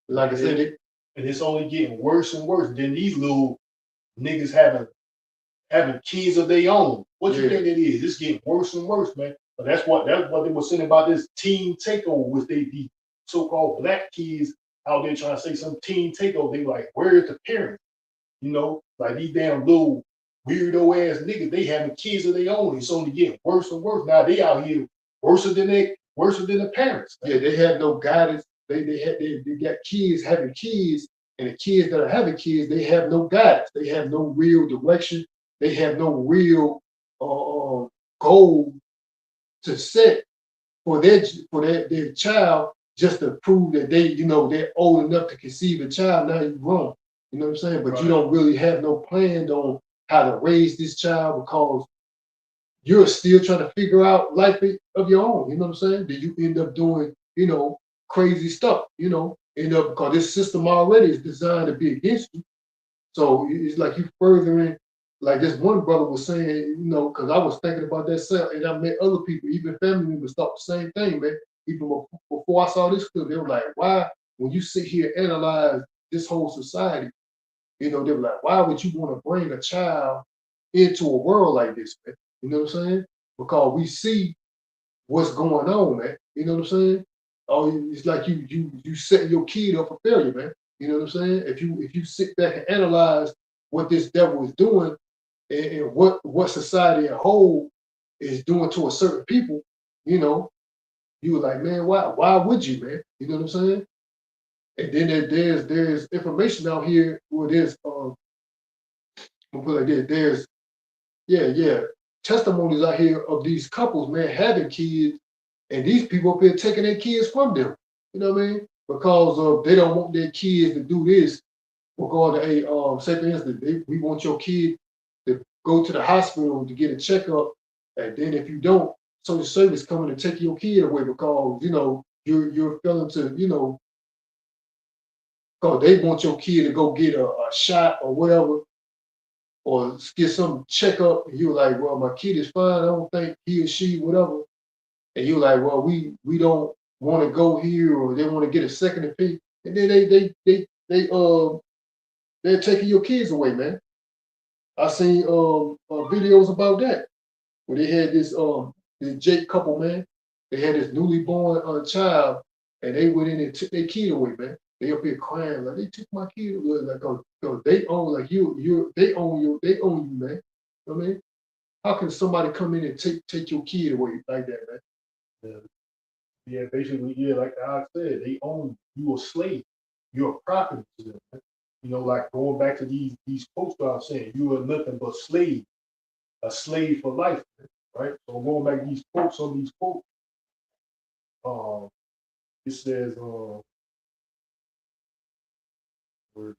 Like I said, and it's only getting worse and worse. Then these little niggas having kids of their own. What you think it is? It's getting worse and worse, man. But that's what they were saying about this teen takeover, which they be so-called black kids out there trying to say some teen takeover. They like, where's the parents? You know, like these damn little weirdo ass niggas, they having kids of their own. It's only getting worse and worse. Now they out here worse than the parents. Yeah, they have no guidance. They got kids having kids, and the kids that are having kids, they have no guidance. They have no real direction. They have no real goal to set for their child, just to prove that they're old enough to conceive a child. Now you're grown. You know what I'm saying? But you don't really have no plan on how to raise this child, because you're still trying to figure out life of your own. You know what I'm saying? Then you end up doing, crazy stuff, because this system already is designed to be against you. So it's like you furthering, like this one brother was saying, because I was thinking about that self, and I met other people, even family members, thought the same thing, man. Even before I saw this clip, they were like, why, when you sit here and analyze this whole society, they were like, why would you want to bring a child into a world like this, man? You know what I'm saying? Because we see what's going on, man. You know what I'm saying? Oh, it's like you setting your kid up for failure, man. You know what I'm saying? If you sit back and analyze what this devil is doing, and what society as a whole is doing to a certain people, you were like, man, why would you, man? You know what I'm saying? And then there's information out here where there's there's testimonies out here of these couples, man, having kids, and these people up here taking their kids from them. You know what I mean? Because they don't want their kids to do this. We're going to say for instance, we want your kid to go to the hospital to get a checkup, and then if you don't, social service coming to take your kid away because you're failing to because they want your kid to go get a shot or whatever, or get some checkup, and you're like, well, my kid is fine. I don't think he or she, whatever. And you're like, well, we don't want to go here, or they want to get a second opinion. And then they're taking your kids away, man. I seen videos about that, where they had this Jake couple, man. They had this newly born child, and they went in and took their kid away, man. They up here crying like they took my kid away, like cause they own like they own you, man. You know what I mean? How can somebody come in and take your kid away like that, man? Yeah, basically, yeah, like I said, they own you. You a slave. You're a property to them, man. Like going back to these quotes that I'm saying, you are nothing but a slave for life, man, right? So going back to these quotes, it says, there's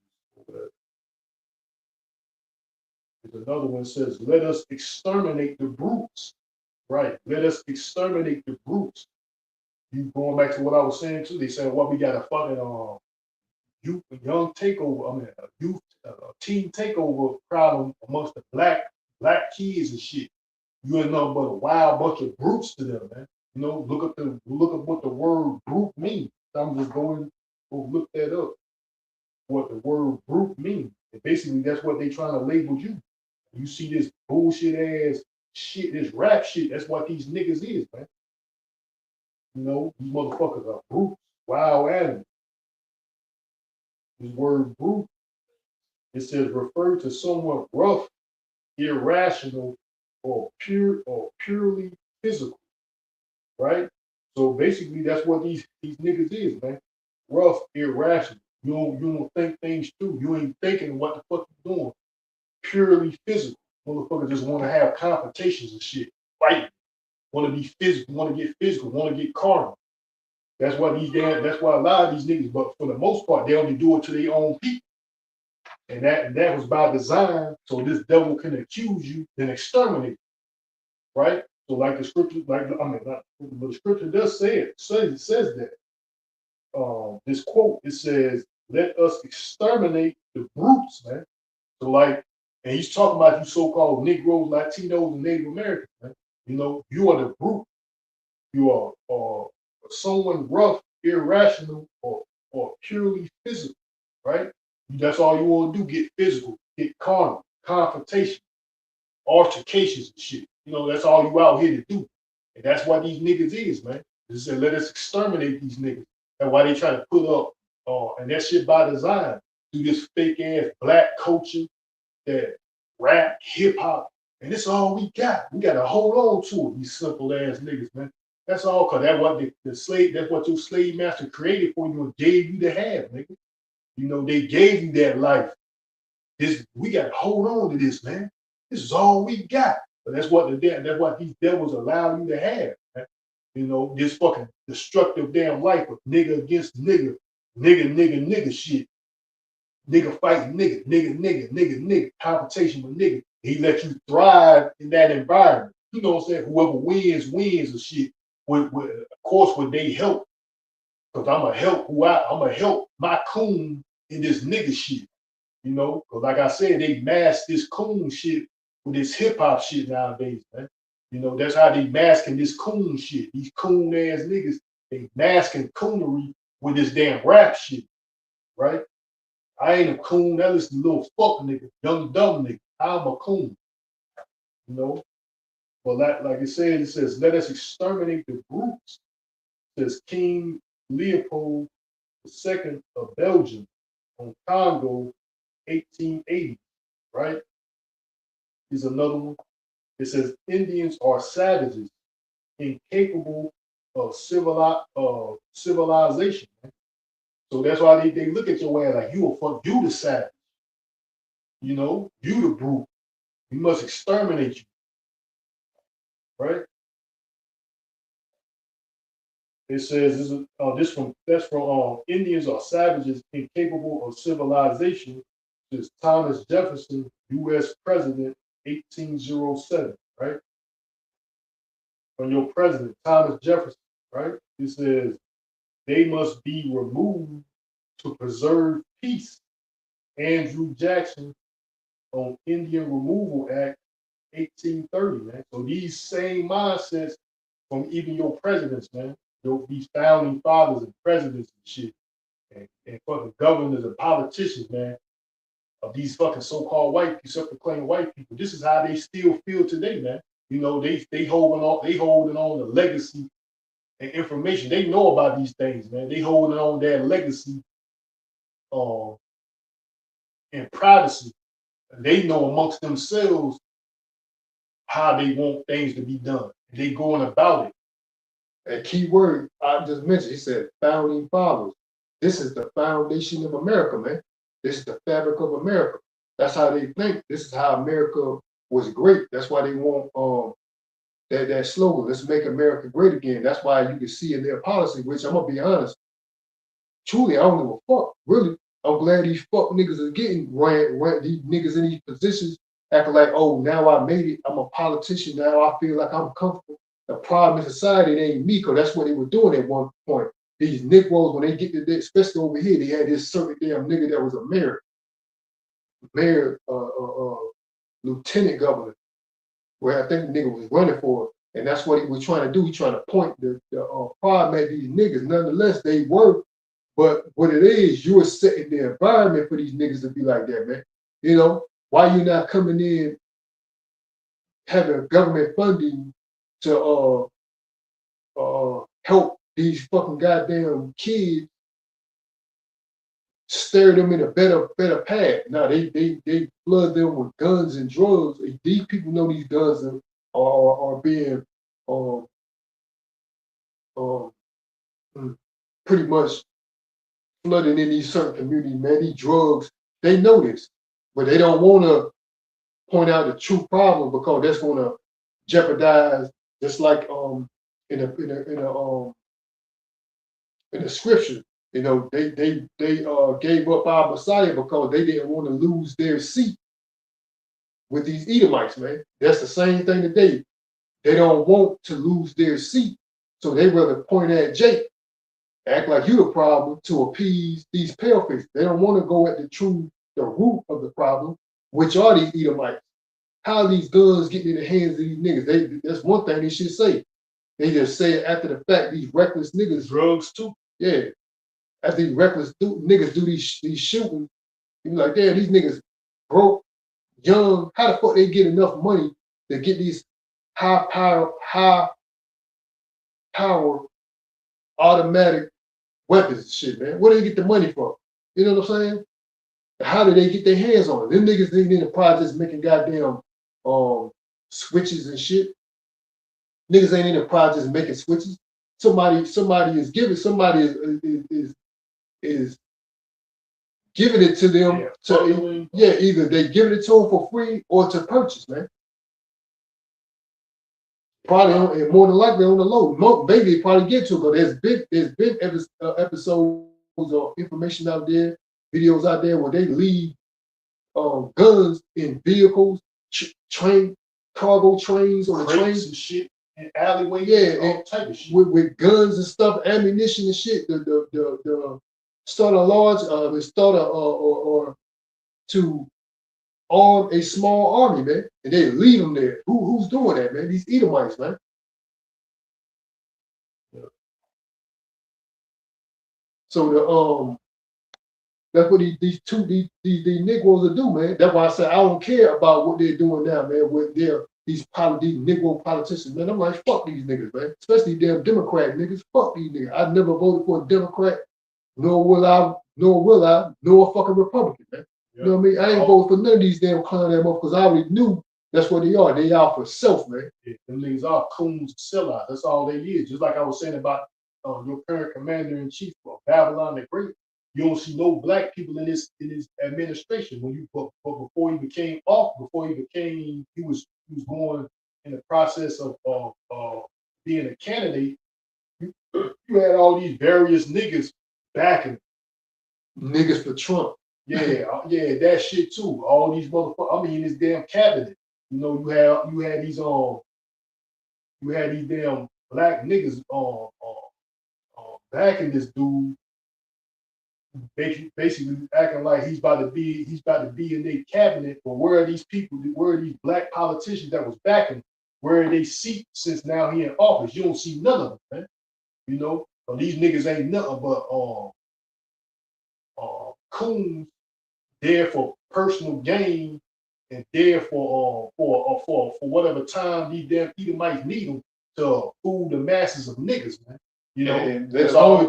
another one that says, let us exterminate the brutes, right? Let us exterminate the brutes. You going back to what I was saying too? They said, well, we got a fucking young takeover. I mean, teen takeover problem amongst the black kids and shit. You ain't nothing but a wild bunch of brutes to them, man. Look up what the word brute means. I'm just going to look that up. What the word brute means. And basically, that's what they trying to label you. You see this bullshit ass shit, this rap shit. That's what these niggas is, man. These motherfuckers are brutes, wild animals. This word brute, it says refer to someone rough, irrational, or purely physical, right? So basically, that's what these niggas is, man. Rough, irrational. You don't think things through. You ain't thinking what the fuck you doing. Purely physical. Motherfuckers just want to have confrontations and shit. Fight. Want to be physical. Want to get physical. Want to get carnal. That's why a lot of these niggas, but for the most part, they only do it to their own people. And that was by design, so this devil can accuse you and exterminate you, right? So like the scripture, the scripture does say it. It says that. This quote, it says, let us exterminate the brutes, man. So and he's talking about you so-called Negroes, Latinos, and Native Americans, man. You are the brute. You are someone rough, irrational, or purely physical, right? That's all you want to do, get physical, get carnal, confrontation, altercations and shit. That's all you out here to do. And that's what these niggas is, man. They said, let us exterminate these niggas. That's why they trying to put up, and that shit by design, do this fake ass black culture that rap, hip hop, and it's all we got. We gotta hold on to it, these simple ass niggas, man. That's all, cause that's what the slave, that's what your slave master created for you and gave you to have, nigga. You know, they gave you that life. This we gotta hold on to this, man. This is all we got. But that's what these devils allow you to have, man. You know, this fucking destructive damn life of nigga against nigga, nigga shit. Nigga fighting nigga, competition with nigga. He let you thrive in that environment. You know what I'm saying? Whoever wins and shit. Of course, would they help? Because I'm gonna help my coon in this nigga shit. You know, because like I said, they mask this coon shit with this hip hop shit nowadays, man. You know, that's how they masking this coon shit. These coon ass niggas, they masking coonery with this damn rap shit, right? I ain't a coon. That is the little fuck nigga, young dumb nigga. I'm a coon, you know. But like it says, let us exterminate the brutes. It says King Leopold II of Belgium on Congo, 1880, right? Here's another one. It says Indians are savages, incapable of civilization. Man. So that's why they look at your ass like you the savage. You know, you the brute. We must exterminate you, right? It says that's from Indians are savages incapable of civilization. This is Thomas Jefferson, U.S. President, 1807, right? From your president, Thomas Jefferson, right? It says they must be removed to preserve peace. Andrew Jackson on Indian Removal Act, 1830, man. So these same mindsets from even your presidents, man. These founding fathers and presidents and shit, and fucking governors and politicians, man, of these fucking so-called white people, self-proclaimed white people. This is how they still feel today, man. You know, they holding on to legacy and information. They know about these things, man. They holding on their legacy and privacy. They know amongst themselves how they want things to be done. They going about it. A key word I just mentioned, he said founding fathers. This is the foundation of America, man. This is the fabric of America. That's how they think. This is how America was great. That's why they want that slogan, let's make America great again. That's why you can see in their policy, which I'm gonna be honest, truly, I don't give a fuck. Really, I'm glad these fuck niggas are getting these niggas in these positions, acting like, oh, now I made it. I'm a politician now. I feel like I'm comfortable. The problem in society, it ain't me, because that's what they were doing at one point. These Negroes, when they get to this, especially over here, they had this certain damn nigga that was a mayor, lieutenant governor, where I think the nigga was running for it. And that's what he was trying to do. He trying to point the problem at these niggas. Nonetheless, they were. But what it is, you are setting the environment for these niggas to be like that, man. You know, why you not coming in having government funding to help these fucking goddamn kids, steer them in a better path? Now they flood them with guns and drugs. These people know these guns are being pretty much flooding in these certain communities, man. These drugs, they know this, but they don't want to point out the true problem because that's going to jeopardize. Just like in the scripture, you know, they gave up our Messiah because they didn't want to lose their seat with these Edomites, man. That's the same thing today. They don't want to lose their seat, so they rather point at Jake, act like you the problem to appease these palefaces. They don't want to go at the root of the problem, which are these Edomites. How these guns getting in the hands of these niggas? That's one thing they should say. They just say it after the fact. These reckless niggas, drugs too. Yeah, after these reckless niggas do these shooting, you be like, damn, these niggas broke, young. How the fuck they get enough money to get these high power automatic weapons and shit, man. Where do they get the money from? You know what I'm saying? How do they get their hands on it? Them niggas ain't in the projects making goddamn switches and shit. Niggas ain't in the projects making switches. Somebody is giving. Somebody is giving it to them. Either they giving it to them for free or to purchase, man. Probably and more than likely on the low. Maybe they probably get to it, but there's been episodes or information out there, videos out there where they leave guns in vehicles, cargo trains on the trains and shit, and alleyways, all type of shit. With guns and stuff, ammunition and shit. The start a large, or to arm a small army, man, and they leave them there. Who's doing that, man? These Edomites, man. So that's what these Negroes will do, man. That's why I said I don't care about what they're doing now, man. With these Negro politicians, man. I'm like, fuck these niggas, man. Especially damn Democrat niggas. Fuck these niggas. I never voted for a Democrat, nor will I, nor a fucking Republican, man. You know what I mean? I ain't voting for none of these damn clown ass motherfuckers. I already knew that's what they are. They out for self, man. Yeah, them niggas are coons, sellouts. That's all they is. Just like I was saying about your current commander-in-chief of Babylon the Great. You don't see no black people in his administration. But before he became he was going in the process of being a candidate. You had all these various niggas backing niggas for Trump. Yeah, that shit too. All these motherfuckers. I mean, this damn cabinet. You know, you had these damn black niggas backing this dude. Basically acting like he's about to be in their cabinet. But where are these people? Where are these black politicians that was backing? Where are they seat since now he in office? You don't see none of them, man. You know, these niggas ain't nothing but coons there for personal gain and there for whatever time these damn Edomites need them to fool the masses of niggas, man. You know, and that's all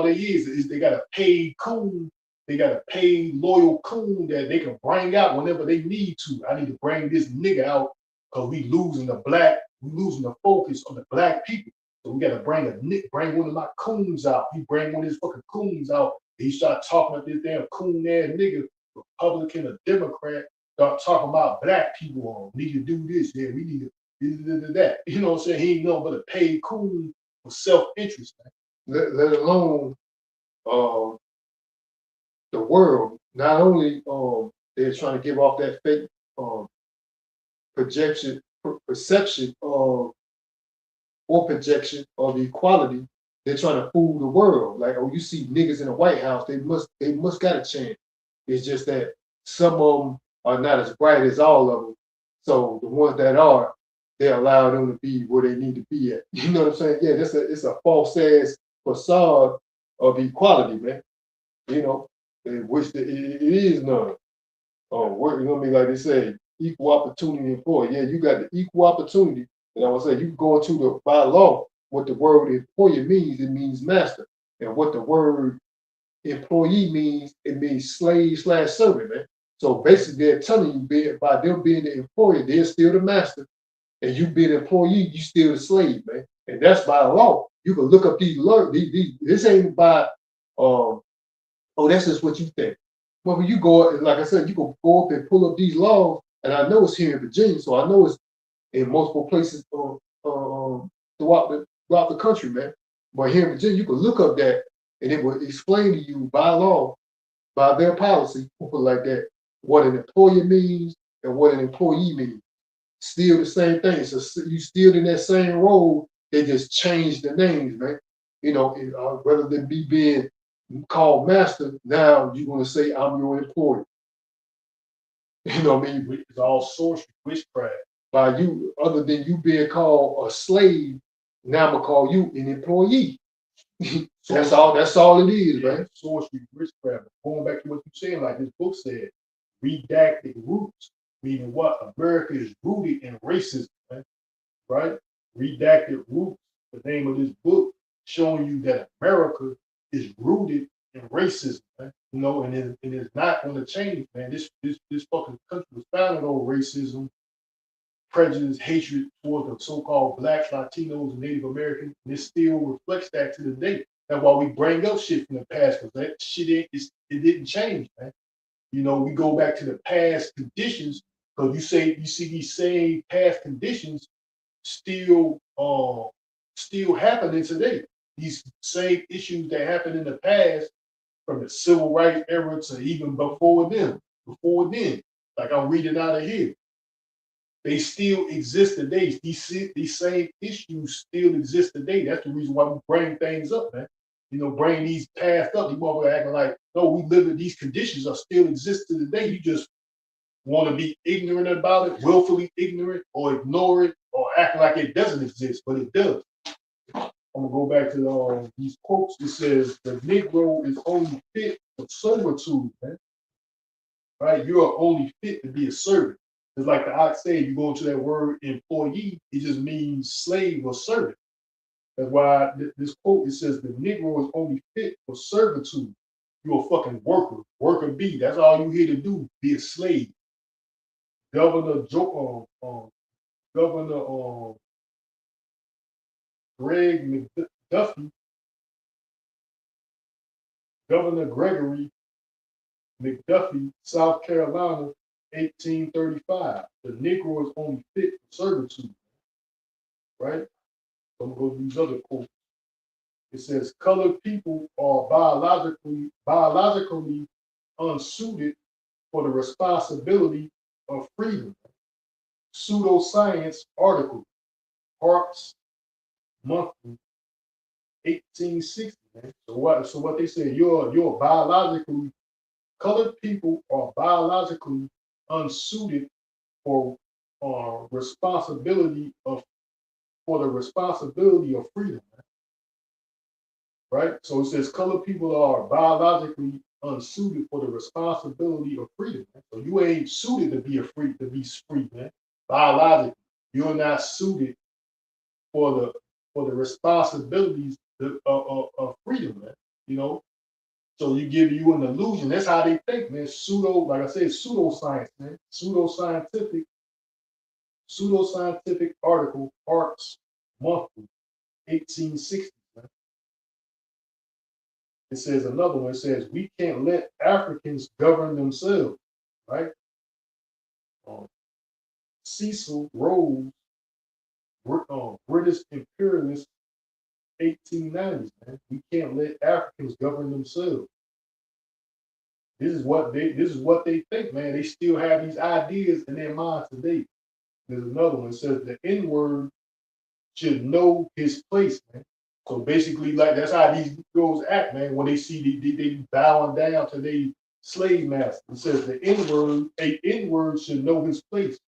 they is they got a paid coon, they got a paid loyal coon that they can bring out whenever they need to. I need to bring this nigga out because we losing the focus on the black people. So we gotta bring one of my coons out. He bring one of his fucking coons out. He start talking about this damn coon ass nigga, Republican or Democrat, start talking about black people need to do this, yeah, we need to do that. You know what I'm saying? He ain't nothing but a paid coon for self-interest, man. Let alone the world. Not only they're trying to give off that fake perception of equality, they're trying to fool the world. Like, oh, you see niggas in the White House, they must got a chance. It's just that some of them are not as bright as all of them. So the ones that are, they allow them to be where they need to be at. You know what I'm saying? Yeah, it's a false ass facade of equality, man. You know, which it is none. You know what I mean? Like they say, equal opportunity employee. Yeah, you got the equal opportunity. And I would say you go into by law, what the word employer means, it means master. And what the word employee means, it means slave/servant, man. So basically they're telling you by them being the employer, they're still the master. And you being an employee, you still the slave, man. And that's by law. You can look up these this ain't by that's just what you think. Well, when you go, like I said, you can go up and pull up these laws, and I know it's here in Virginia, so I know it's in multiple places throughout the country, man. But here in Virginia, you can look up that, and it will explain to you by law, by their policy, people like that, what an employer means and what an employee means. Still the same thing. So you still in that same role. They just changed the names, man. You know, rather than me being called master, now you're gonna say I'm your employee. You know what I mean? It's all sorcery, witchcraft. By you, other than you being called a slave, now I'm gonna call you an employee. That's all it is, man. Sorcery, witchcraft. Going back to what you're saying, like this book said, redacted roots. Meaning what? America is rooted in racism, right? Redacted Roots, the name of this book, showing you that America is rooted in racism, man. You know, and it's not going to change, man. This fucking country was founded on racism, prejudice, hatred toward the so-called blacks, Latinos, and Native Americans. And it still reflects that to the day. That's why we bring up shit from the past, because that shit it didn't change, man. You know, we go back to the past conditions, because you see these same past conditions still still happening today. These same issues that happened in the past, from the civil rights era to even before then, like I'm reading out of here, they still exist today. These same issues still exist today. That's the reason why we bring things up, man. You know, bring these past up. You motherfuckers acting like, no, we live in these conditions are still exist to today. You just want to be ignorant about it, willfully ignorant, or ignore it, or act like it doesn't exist, but it does. I'm gonna go back to these quotes. It says the Negro is only fit for servitude, man. Right? You are only fit to be a servant. It's like the ox said, you go into that word employee, it just means slave or servant. That's why this quote, it says the Negro is only fit for servitude. You're a fucking worker, worker bee. That's all you here to do, be a slave. Governor Greg McDuffie, Governor Gregory McDuffie, South Carolina, 1835. The Negro is only fit for servitude, right? So I'm going to go to these other quotes. It says, colored people are biologically unsuited for the responsibility of freedom. Pseudoscience article, Parks Monthly, 1860. Man. So what they say, you're biologically, colored people are biologically unsuited for responsibility of for the responsibility of freedom, man. Right? So it says colored people are biologically unsuited for the responsibility of freedom. Man. So you ain't suited to be free, man. Biologically, you're not suited for the responsibilities of freedom, man. You know, so you give you an illusion. That's how they think, man. Like I said, pseudoscience, man. Pseudoscientific article, Parks Monthly, 1860. Man. It says another one. It says we can't let Africans govern themselves, right? Cecil Rhodes, British imperialist, 1890s, man. We can't let Africans govern themselves. This is what they think, man. They still have these ideas in their minds today. There's another one. It says the N-word should know his place, man. So basically, like that's how these girls act, man. When they see they bowing down to their slave master. It says the N-word should know his place.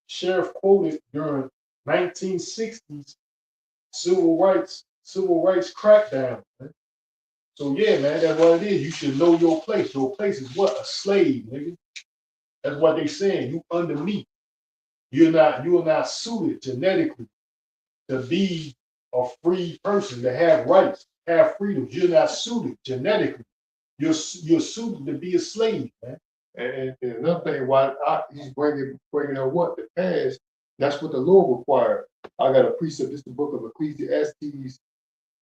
Sheriff quoted during 1960s civil rights crackdown, man. So yeah, man, that's what it is. You should know your place. Your place is what? A slave, nigga. That's what they saying. You under me. You are not suited genetically to be a free person, to have rights, have freedoms. You're not suited genetically. You're suited to be a slave, man. And another thing, why he's bringing up what the past. That's what the law required. I got a precept. This is the book of Ecclesiastes,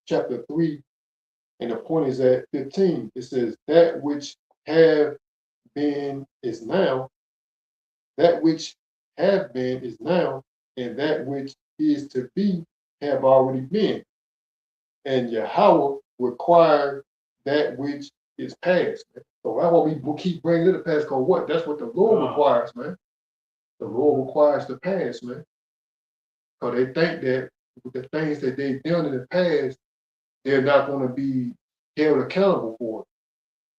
chapter 3, and the point is at 15. It says, "That which have been is now. That which have been is now, and that which is to be have already been. And Yahweh required that which is past." So that's why we keep bringing it to the past. Because what? That's what the law requires, man. The law requires the past, man. Because they think that with the things that they've done in the past, they're not going to be held accountable for it,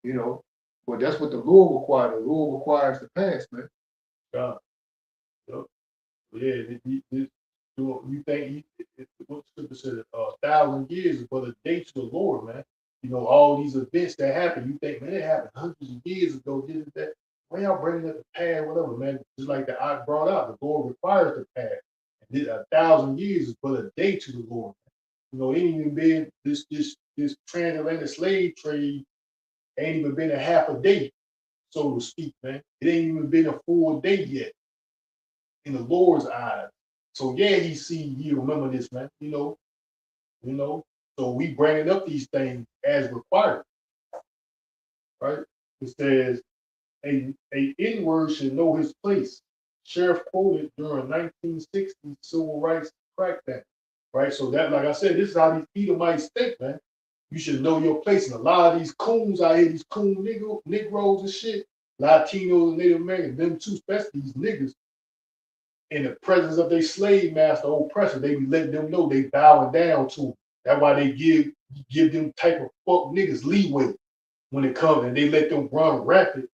you know. But that's what the law requires. The law requires the past, man. God. Yep. Yeah, you think what scripture said 1,000 years is but a day to the Lord, man. You know, all these events that happen, you think, man, it happened hundreds of years ago, didn't that? Why y'all bringing up the past, whatever, man? Just like the I brought out, the Lord requires the past. And 1,000 years is but a day to the Lord. You know, it ain't even been this transatlantic slave trade ain't even been a half a day, so to speak, man. It ain't even been a full day yet in the Lord's eyes. So yeah, he remember this, man. You know. So we bringing up these things as required, right? It says a N-word should know his place. Sheriff quoted during 1960 civil rights crackdown, right? So that, like I said, this is how these Edomites think, man. You should know your place. And a lot of these coons out here, these coon Negroes and shit, Latinos and Native Americans, them too, especially these niggas, in the presence of their slave master oppressor, they be letting them know they bowing down to them. That's why they give them type of fuck niggas leeway when it comes, and they let them run rapid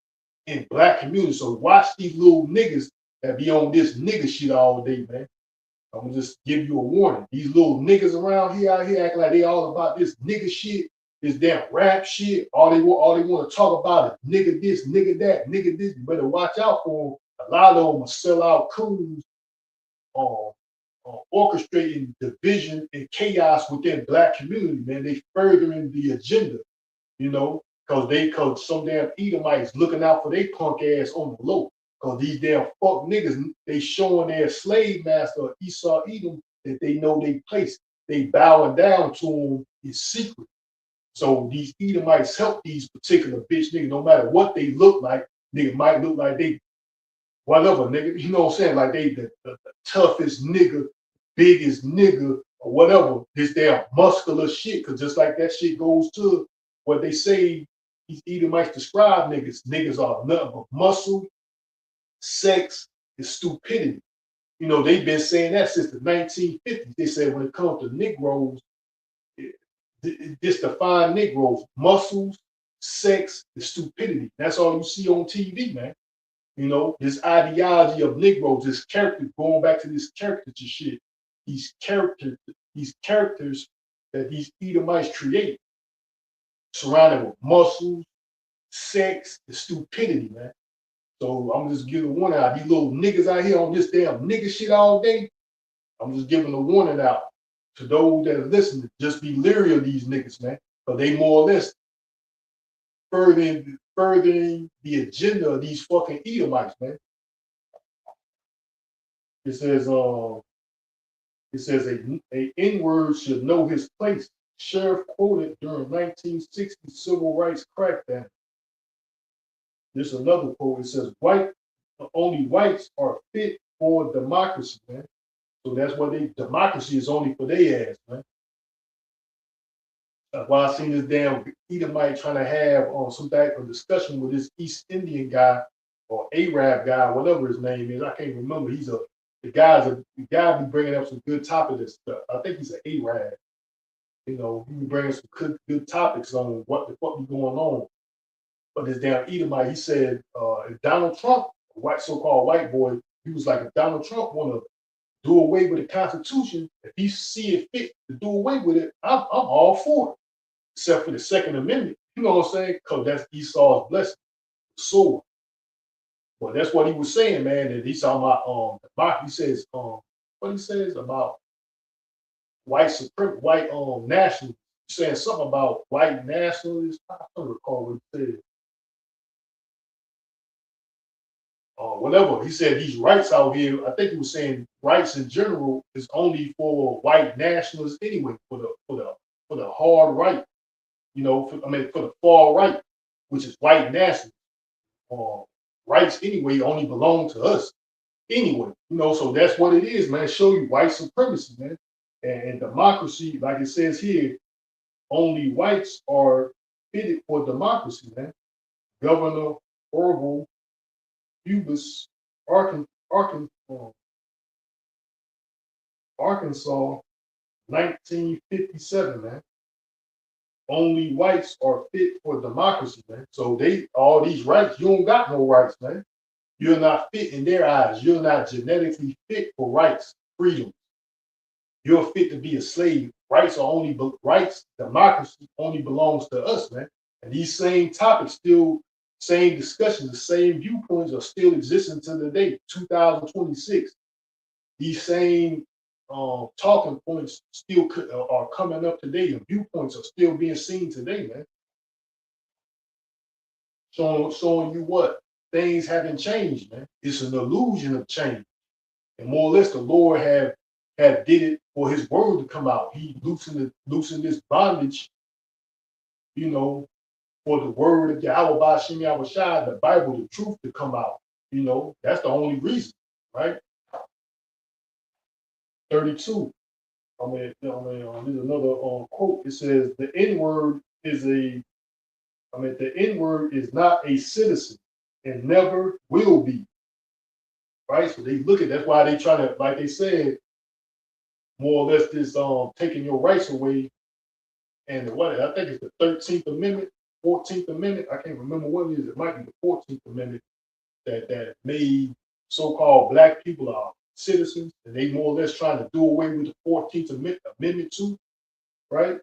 in black communities. So watch these little niggas that be on this nigga shit all day, man. I'm gonna just give you a warning. These little niggas around here out here acting like they all about this nigga shit, this damn rap shit. All they want to talk about is nigga this, nigga that, nigga this. You better watch out for them. A lot of them will sell out coons on orchestrating division and chaos within black community, man. They furthering the agenda, because some damn Edomites looking out for their punk ass on the low. Because these damn fuck niggas, they showing their slave master Esau Edom that they know they place. They bowing down to them in secret. So these Edomites help these particular bitch niggas, no matter what they look like. Nigga might look like they whatever, nigga. You know what I'm saying? Like they the toughest nigga, biggest nigga, or whatever. This damn muscular shit. Because just like that shit goes to what they say these Edomites describe niggas. Niggas are nothing but muscle, sex, and stupidity. They've been saying that since the 1950s. They said when it comes to Negroes, this define Negroes: muscles, sex, and stupidity. That's all you see on TV, man. This ideology of Negroes, this character, going back to this caricature shit, these characters that these Edomites create, surrounded with muscles, sex, and stupidity, man. So I'm just giving a warning out. These little niggas out here on this damn nigga shit all day, I'm just giving a warning out to those that are listening. Just be leery of these niggas, man. Because they more or less furthering the agenda of these fucking Edomites, man. It says a N-word should know his place. Sheriff quoted during 1960 civil rights crackdown. There's another quote. It says, only whites are fit for democracy, man. So that's what democracy is only for their ass, man. While I seen this damn Edomite trying to have some type of discussion with this East Indian guy or Arab guy, whatever his name is, I can't remember. The guy be bringing up some good topics. I think he's an Arab. He be bringing some good topics on what the fuck be going on. But this damn Edomite, he said, if Donald Trump, so-called white boy, he was like, if Donald Trump want to do away with the Constitution, if he see it fit to do away with it, I'm all for it. Except for the Second Amendment. You know what I'm saying? Because that's Esau's blessing, the sword. Well, that's what he was saying, man. And he's talking about he says what he says about white nationalists. He's saying something about white nationalists. I don't recall what he said. Whatever. He said these rights out here, I think he was saying rights in general is only for white nationalists anyway, for the hard right. For the far right, which is white nationalists. Rights anyway only belong to us anyway. So that's what it is, man. Show you white supremacy, man. And democracy, like it says here, only whites are fitted for democracy, man. Governor Orville Hubis, Arkansas, 1957, man. Only whites are fit for democracy, man. So all these rights, you don't got no rights, man. You're not fit in their eyes. You're not genetically fit for rights, freedom. You're fit to be a slave. Democracy only belongs to us, man. And these same topics same discussions, the same viewpoints are still existing to the day, 2026. These same talking points still are coming up today, and viewpoints are still being seen today, man. Showing you what things haven't changed, man. It's an illusion of change, and more or less the Lord have did it for His word to come out. He loosened this bondage, you know, for the word of Yahweh Ba'Shem Yahushua, the Bible, the truth to come out. You know, that's the only reason, right? 32. There's another quote. It says, the N-word is not a citizen and never will be. Right? So they look at that's why they try to, like they said, more or less this taking your rights away. And what I think it's the 13th Amendment, 14th Amendment. I can't remember what it is. It might be the 14th Amendment that made so-called black people are citizens, and they more or less trying to do away with the 14th Amendment too, right?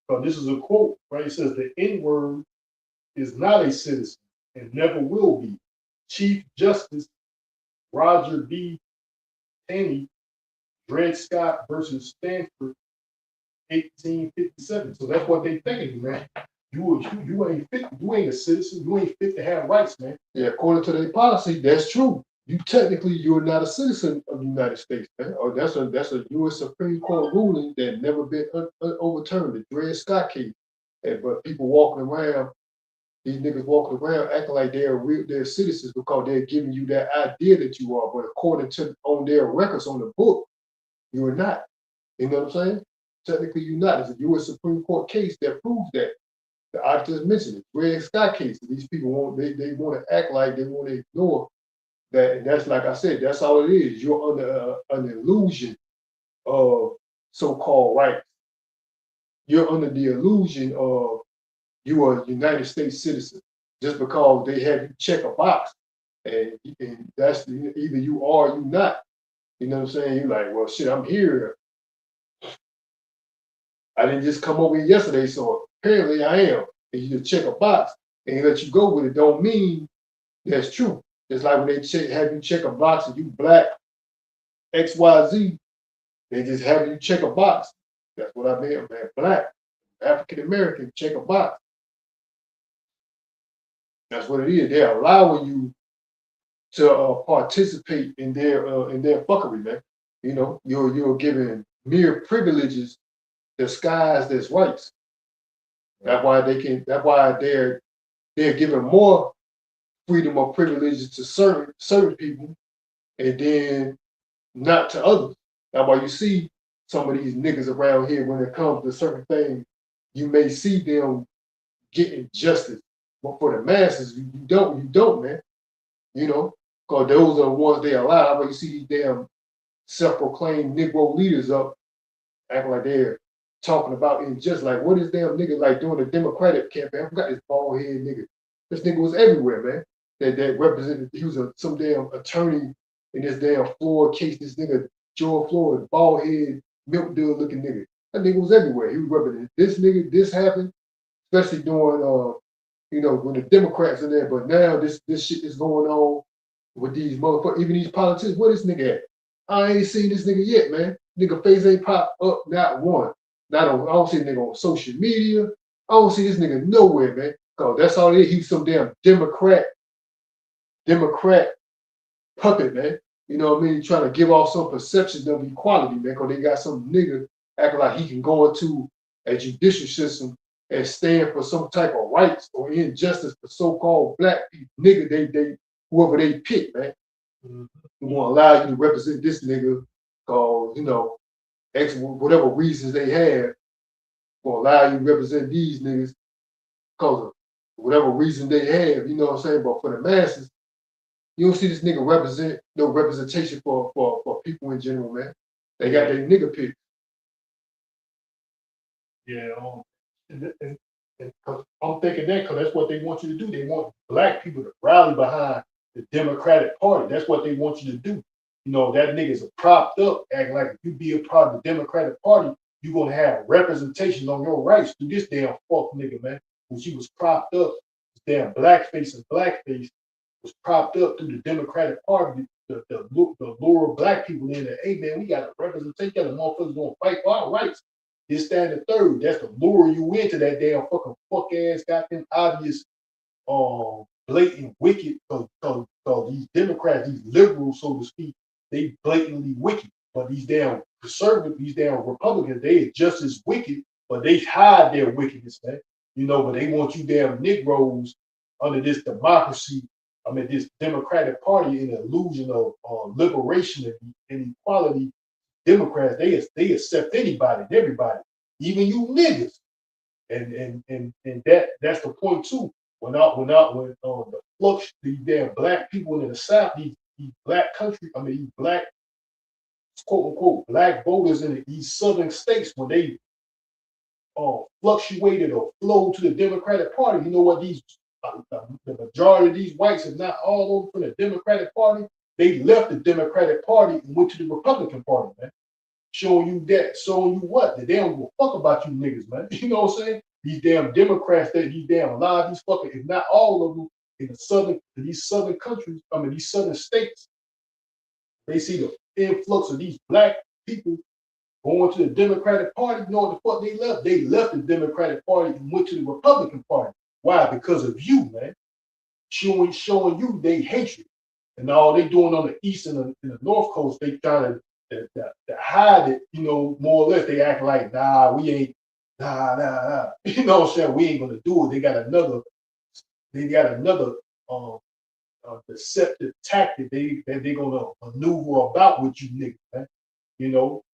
But this is a quote, right? It says the N-word is not a citizen and never will be. Chief Justice Roger B. Taney, Dred Scott versus Stanford, 1857. So that's what they thinking, man. You ain't fit. You ain't a citizen. You ain't fit to have rights, man. Yeah, according to their policy, that's true. You're not a citizen of the United States, man. Or that's a U.S. Supreme Court ruling that never been overturned. The Dred Scott case. But people walking around, these niggas walking around acting like they're citizens because they're giving you that idea that you are. But according to on their records on the book, you're not. You know what I'm saying? Technically, you're not. It's a U.S. Supreme Court case that proves that. I just mentioned it. Dred Scott case. These people they want to act like they want to ignore that. And that's like I said. That's all it is. You're under an illusion of so-called rights. You're under the illusion of you are a United States citizen just because they have you check a box, and that's either you are or you not. You know what I'm saying? You're like, well, shit, I'm here. I didn't just come over here yesterday, so apparently I am. And you just check a box and let you go with it. Don't mean that's true. It's like when they have you check a box and you black XYZ, they just have you check a box. That's what I mean, man. Black, African American, check a box. That's what it is. They're allowing you to participate in their fuckery, man. You know, you're giving mere privileges disguised as rights. That's why they're giving more freedom or privileges to certain people and then not to others. That's why you see some of these niggas around here when it comes to certain things, you may see them getting justice. But for the masses, you don't, man. You know, because those are the ones they allow. But you see these damn self-proclaimed Negro leaders up acting like they're talking about injustice. Like, what is damn nigga like doing a Democratic campaign? I forgot this bald head nigga. This nigga was everywhere, man. That represented, he was some damn attorney in this damn Floyd case. This nigga, George Floyd, bald head, milk dud looking nigga. That nigga was everywhere. He was representing this nigga, this happened, especially during when the Democrats are there. But now this shit is going on with these motherfuckers, even these politicians. Where this nigga at? I ain't seen this nigga yet, man. Nigga face ain't popped up, not one. I don't see this nigga on social media. I don't see this nigga nowhere, man. Cause that's all it is. He's some damn Democrat puppet, man. You know what I mean? Trying to give off some perception of equality, man. Cause they got some nigga acting like he can go into a judicial system and stand for some type of rights or injustice for so-called black people. Nigga, they whoever they pick, man. Mm-hmm. They won't allow you to represent this nigga cause, whatever reasons they have will allow you to represent these niggas because of whatever reason they have, you know what I'm saying? But for the masses, you don't see this nigga represent no representation for people in general, man. They got their nigga pick. Yeah, and I'm thinking that because that's what they want you to do. They want black people to rally behind the Democratic Party. That's what they want you to do. You know, that nigga's propped up, acting like if you be a part of the Democratic Party, you're going to have representation on your rights through this damn fuck nigga, man. When she was propped up, this damn blackface was propped up through the Democratic Party the lure black people in there. Hey man, we got a representation. The motherfuckers gonna fight for our rights. This, that, and the third. That's to lure you into that damn fucking fuck ass goddamn obvious, blatant wicked. Cause these Democrats, these liberals, so to speak, they blatantly wicked. But these damn conservative, these damn Republicans, they are just as wicked, but they hide their wickedness, man. But they want you damn Negroes under this democracy, this Democratic Party in the illusion of liberation and equality. Democrats, they accept anybody and everybody, even you niggas. And that's the point too. When the flux, these damn black people in the South, these black country, these black quote unquote black voters in these southern states, when they fluctuated or flowed to the Democratic Party, you know what these the majority of these whites, if not all over from the Democratic Party, they left the Democratic Party and went to the Republican Party, man. Showing you what? That they don't give a fuck about you niggas, man. You know what I'm saying? These damn Democrats, these damn a lot of these fucking, if not all of them, in these southern countries, these southern states, they see the influx of these black people going to the Democratic Party. You know what the fuck they left? They left the Democratic Party and went to the Republican Party. Why? Because of you, man. Showing you they hatred. And all they doing on the east and the north coast, they trying to hide it, more or less. They act like, nah, we ain't, nah. You know what I'm saying? We ain't gonna do it. They got another deceptive tactic that they gonna maneuver about with you niggas, man.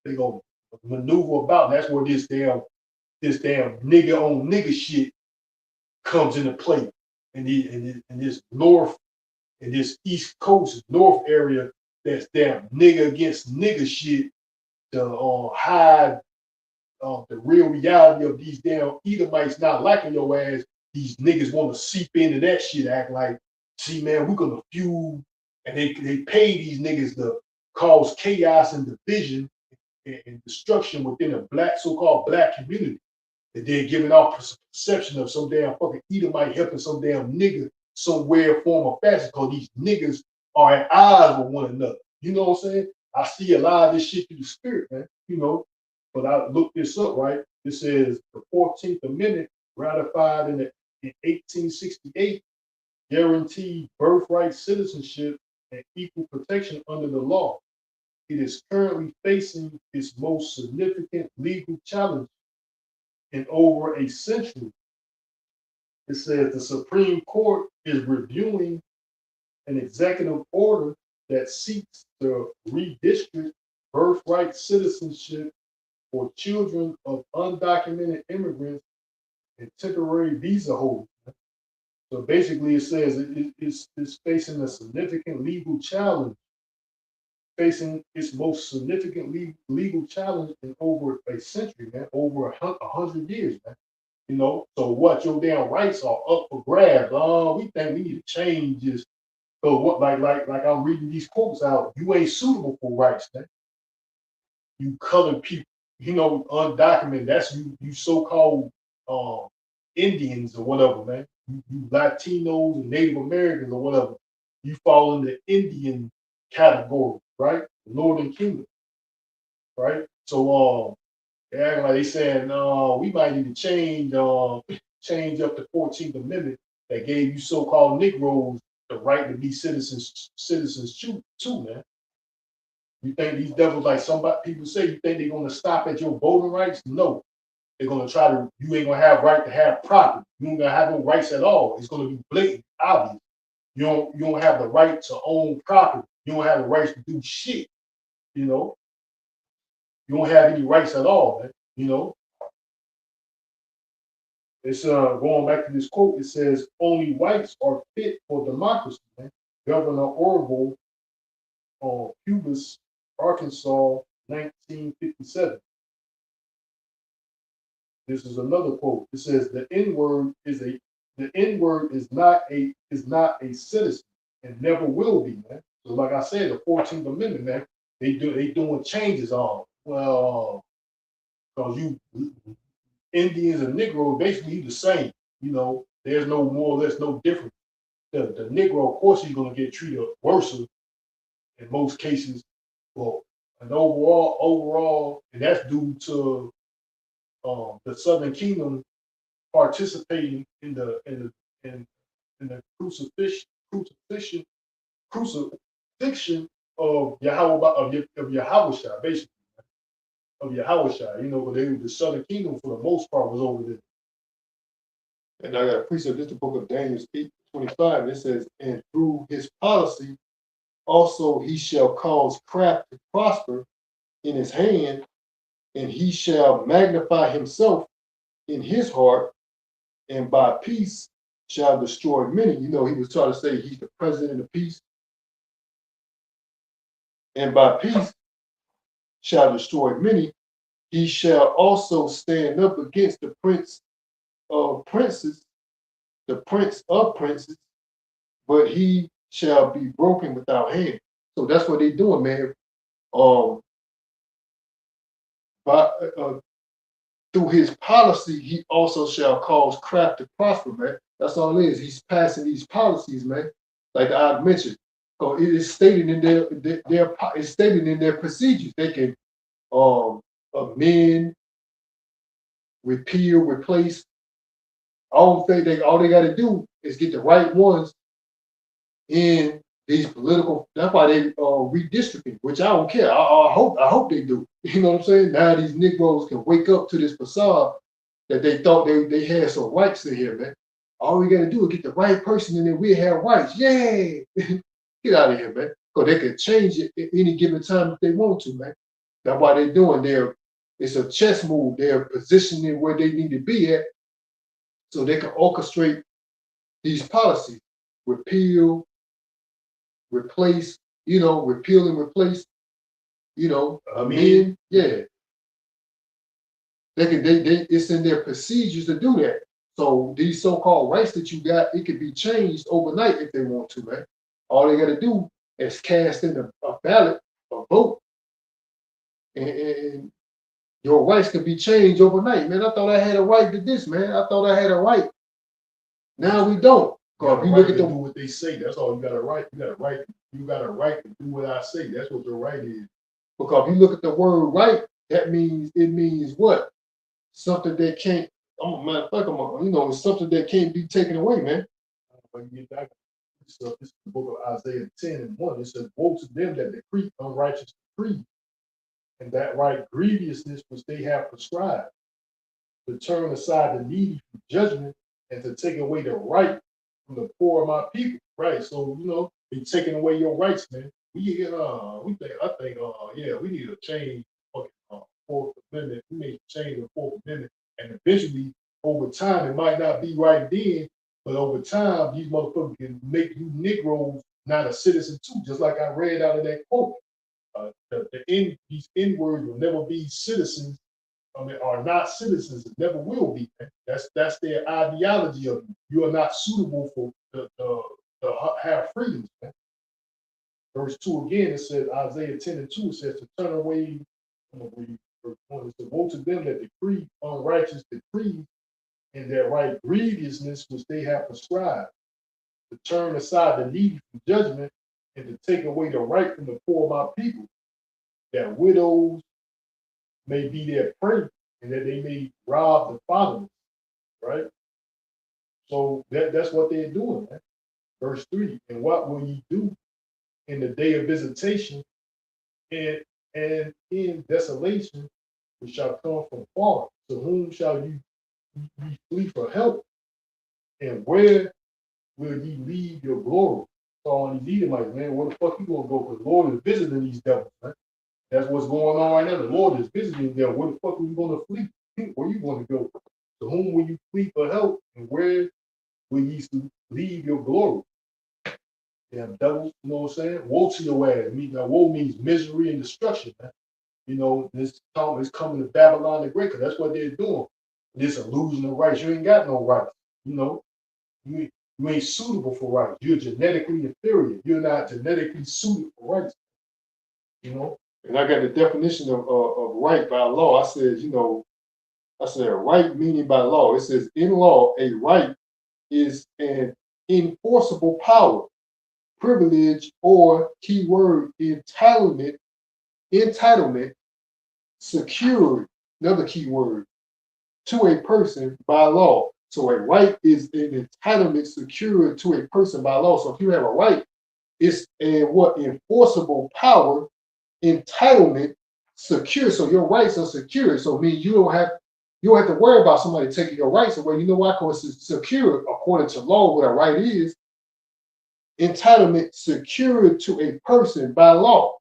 They gonna maneuver about. And that's where this damn nigga on nigga shit comes into play. And this north and this east coast north area, that's damn nigga against nigga shit to hide the real reality of these damn Edomites not liking your ass. These niggas want to seep into that shit, act like, see, man, we're gonna feud, and they pay these niggas to cause chaos and division and destruction within a so-called black community. And they're giving off perception of some damn fucking Edomite helping some damn nigga somewhere, form or fashion, because these niggas are at odds with one another. You know what I'm saying? I see a lot of this shit through the spirit, man. But I looked this up, right? It says the 14th Amendment, ratified in 1868, guaranteed birthright citizenship and equal protection under the law. It is currently facing its most significant legal challenge in over a century. It says the Supreme Court is reviewing an executive order that seeks to redistrict birthright citizenship for children of undocumented immigrants and temporary visa holders. So basically, it says it's facing a significant legal challenge, facing its most significant legal challenge in over a century, man, over 100 years, man. So what? Your damn rights are up for grabs. We think we need to change this. So what? Like I'm reading these quotes out. You ain't suitable for rights, man. You colored people, undocumented. That's you so-called Indians or whatever, man. You Latinos and Native Americans or whatever. You fall in the Indian category, right? The Northern Kingdom, right? So they act like they saying, we might need to change up the 14th Amendment that gave you so-called Negroes the right to be citizens too, man. You think these devils, like some people say, you think they're gonna stop at your voting rights? No. They're gonna try to, you ain't gonna have right to have property. You ain't gonna have no rights at all. It's gonna be blatant, obvious. You don't have the right to own property. You don't have the rights to do shit. You don't have any rights at all, man. It's going back to this quote. It says, "Only whites are fit for democracy." Man. Governor Orville, Cubas, Arkansas, 1957. This is another quote. It says, "The N-word is not a citizen and never will be, man." So like I said, the 14th Amendment, man, they doing changes on. Well, because you Indians and Negroes basically the same. There's no more or less no difference. The Negro, of course, he's gonna get treated worse in most cases, well, an overall, and that's due to the Southern Kingdom participating in the crucifixion of Yahweh of Yahweh basically of Yahweh. You know, but the Southern Kingdom for the most part was over there. And I got a precept, this is the book of Daniel 8:25. It says, and through his policy, also he shall cause craft to prosper in his hand, and he shall magnify himself in his heart, and by peace shall destroy many. You know, he was trying to say he's the president of peace. And by peace shall destroy many. He shall also stand up against the prince of princes, the prince of princes, but he shall be broken without hand. So that's what they're doing, man. By through his policy, he also shall cause craft to prosper, man. That's all it is. He's passing these policies, man. Like I mentioned, so it is stated in it's stated in their procedures. They can amend, repeal, replace. All they got to do is get the right ones in these political. That's why they redistricting, which I don't care. I hope they do. You know what I'm saying? Now these Negroes can wake up to this facade that they thought they had some rights in here, man. All we got to do is get the right person, and then we have rights. Yay! Get out of here, man. Because they can change it at any given time if they want to, man. That's why they're doing. It's a chess move. They're positioning where they need to be at, so they can orchestrate these policies, repeal, replace, repeal and replace, amend. Yeah. It's in their procedures to do that. So these so-called rights that you got, it could be changed overnight if they want to, man. All they got to do is cast in a ballot, a vote, and your rights can be changed overnight, man. I thought I had a right to this, man. I thought I had a right. Now we don't. Because you look at them, do what they say. That's all you got a right. You got a right. You got a right to do what I say. That's what your right is. Because if you look at the word right, it means what? Something that can't. It's something that can't be taken away, man. When you get back, this is the book of Isaiah 10:1. It says, "Woe to them that decree unrighteous decree, and that right grievousness which they have prescribed, to turn aside the needy from judgment, and to take away the right from the poor of my people." Right. So they're taking away your rights, man. We need to change Fourth Amendment. We need to change the Fourth Amendment, and eventually, over time, it might not be right then, but over time, these motherfuckers can make you Negroes not a citizen too. Just like I read out of that quote, these N-words will never be citizens. Are not citizens. It never will be. Man. That's their ideology of you. You are not suitable for the have freedoms. Man. Verse 2 again, it says, Isaiah 10:2, it says, to turn away, verse 1, it says, woe to them that decree unrighteous decrees, and that right grievousness which they have prescribed, to turn aside the needy from judgment, and to take away the right from the poor of my people, that widows may be their prey, and that they may rob the fatherless, right? So that's what they're doing, man. Verse 3, and what will ye do in the day of visitation, and in desolation, which shall come from far? To whom shall you flee for help? And where will ye leave your glory? So on these Edomites, man, where the fuck you gonna go? Because the Lord is visiting these devils, man. That's what's going on right now. The Lord is visiting them. Where the fuck are you going to flee? Where you going to go? To whom will you flee for help? And where will you leave your glory? Yeah, devils, you know what I'm saying? Woe to your ass. Now, woe means misery and destruction, man. This time is coming to Babylon the Great, because that's what they're doing. This illusion of rights. You ain't got no rights. You ain't suitable for rights. You're genetically inferior. You're not genetically suited for rights. And I got the definition of right by law. I said right meaning by law. It says in law, a right is an enforceable power privilege, or keyword entitlement, secured, another keyword, to a person by law. So a right is an entitlement secured to a person by law. So if you have a right, it's a what enforceable power, entitlement, secure. So your rights are secure. So it means you don't have to worry about somebody taking your rights away. You know why? Because it's secure according to law. What a right is, entitlement secured to a person by law.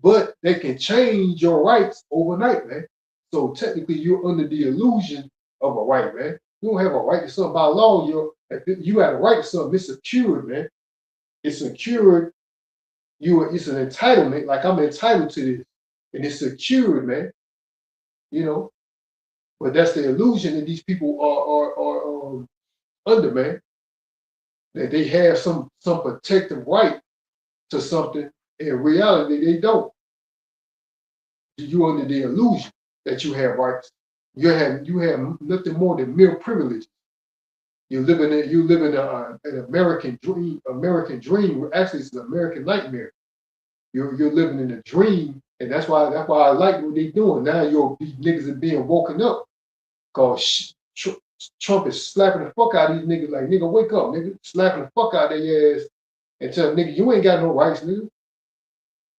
But they can change your rights overnight, man. So technically, you're under the illusion of a right, man. You don't have a right to something by law. You have a right to something. It's secured, man. It's secured. It's an entitlement. Like I'm entitled to this, and it's secured, man. You know, but that's the illusion that these people are under, man. That they have some protective right to something. In reality, they don't. You're under the illusion that you have rights. You have nothing more than mere privilege. You live in an American dream. Actually, it's an American nightmare. You're living in a dream, and that's why I like what they're doing. Now these niggas are being woken up. Cause Trump is slapping the fuck out of these niggas. Like, nigga, wake up, nigga, slapping the fuck out of their ass and tell nigga, you ain't got no rights, nigga.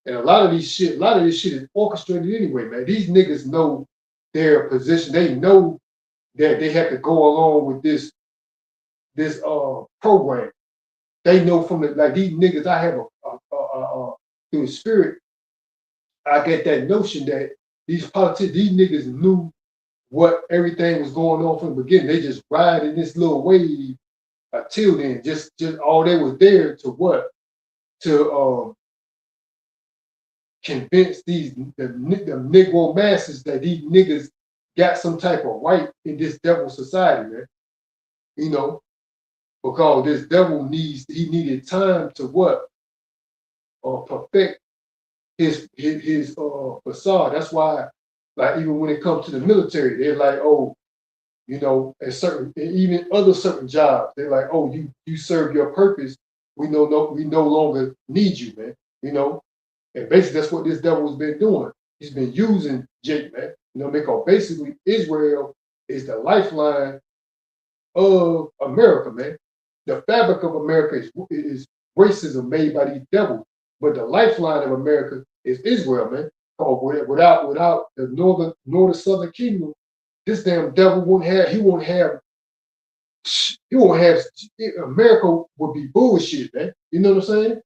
And a lot of this shit is orchestrated anyway, man. These niggas know their position. They know that they have to go along with this program. They know from these niggas. I have through the spirit. I get that notion that these politicians, these niggas knew what everything was going on from the beginning. They just ride in this little wave until then. Just all they was there to what? To convince the Negro masses that these niggas got some type of right in this devil society, man. You know, because this devil needed time to what? Perfect his facade. That's why, like, even when it comes to the military, they're like, oh, you know, even other certain jobs, they're like, oh, you serve your purpose. We no longer need you, man. You know, and basically that's what this devil has been doing. He's been using Jake, man. You know, because basically Israel is the lifeline of America, man. The fabric of America is racism made by these devils, but the lifeline of America is Israel, man. Oh, without the northern nor the southern kingdom, this damn devil won't have. America would be bullshit, man. You know what I'm saying?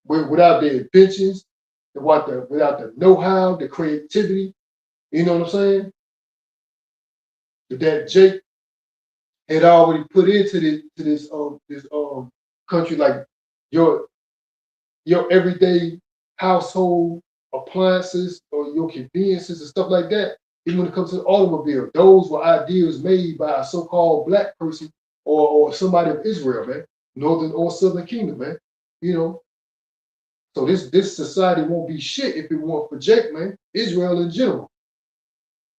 Without the inventions, without the know-how, the creativity, you know what I'm saying? That Jake had already put into this country, like your everyday household appliances or your conveniences and stuff like that. Even when it comes to the automobile, those were ideas made by a so-called black person or somebody of Israel, man, northern or southern kingdom, man. You know, so this society won't be shit if it weren't for Jake, man. Israel in general,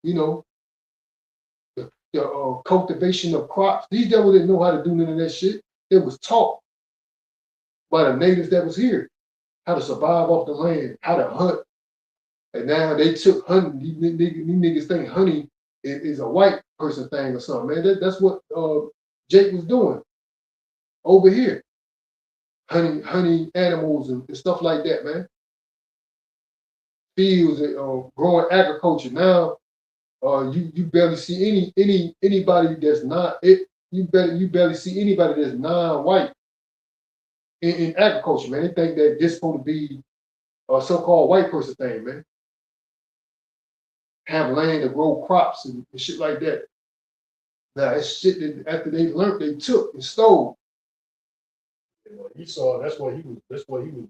you know, the cultivation of crops. These devils didn't know how to do none of that shit. It was taught by the natives that was here how to survive off the land, how to hunt. And now they took hunting. These niggas think hunting is a white person thing or something, man. That's what Jake was doing over here. Hunting animals and stuff like that, man. Fields and growing agriculture. Now you barely see anybody that's not it. You barely see anybody that's non-white in agriculture, man. They think that this is supposed to be a so-called white person thing, man. Have land to grow crops and shit like that. Now it's shit that after they learned, they took and stole. He saw that's what he was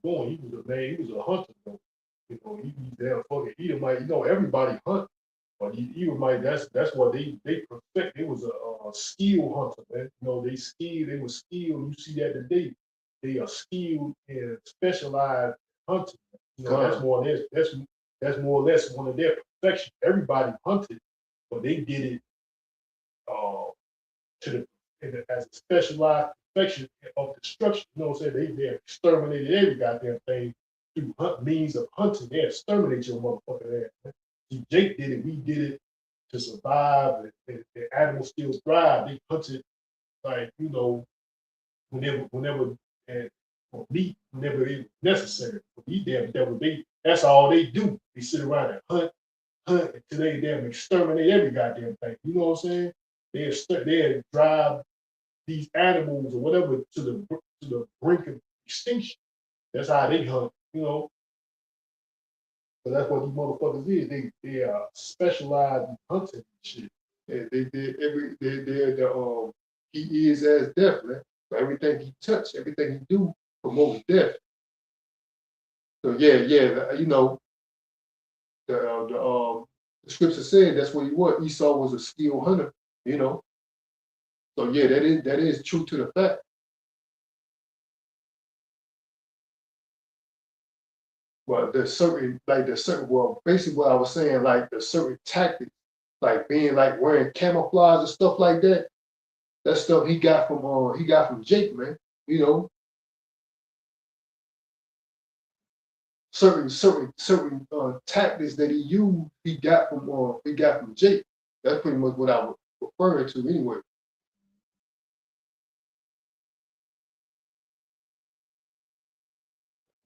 doing. He was a man. He was a hunter. Though. You know, he damn fucking Edomite. You know, everybody hunt, but Edomite. That's what they perfect. It was a skill hunter, man. You know, they skilled. They were skilled. You see that today. They are skilled and specialized hunting. You know, that's more or less one of their perfection. Everybody hunted, but they did it as a specialized perfection of destruction. You know what I'm saying? They exterminated every goddamn thing through means of hunting. They exterminate your motherfucking ass. Man. See, Jake did it. We did it to survive. And animals still thrive. They hunted like whenever and for meat whenever it was necessary. For these damn devils, that's all they do. They sit around and hunt until they damn exterminate every goddamn thing. You know what I'm saying? They drive these animals or whatever to the brink of extinction. That's how they hunt, So that's what these motherfuckers is. They are specialized in hunting and shit. Yeah, they're he is as death, man. So everything he touch, everything he do promotes death. So the scripture said that's what he was. Esau was a skilled hunter, So yeah, that is true to the fact. But basically what I was saying, like the certain tactics, like being like wearing camouflage and stuff like that. That stuff he got from Jake, man. Certain tactics that he used, he got from Jake. That's pretty much what I was referring to anyway.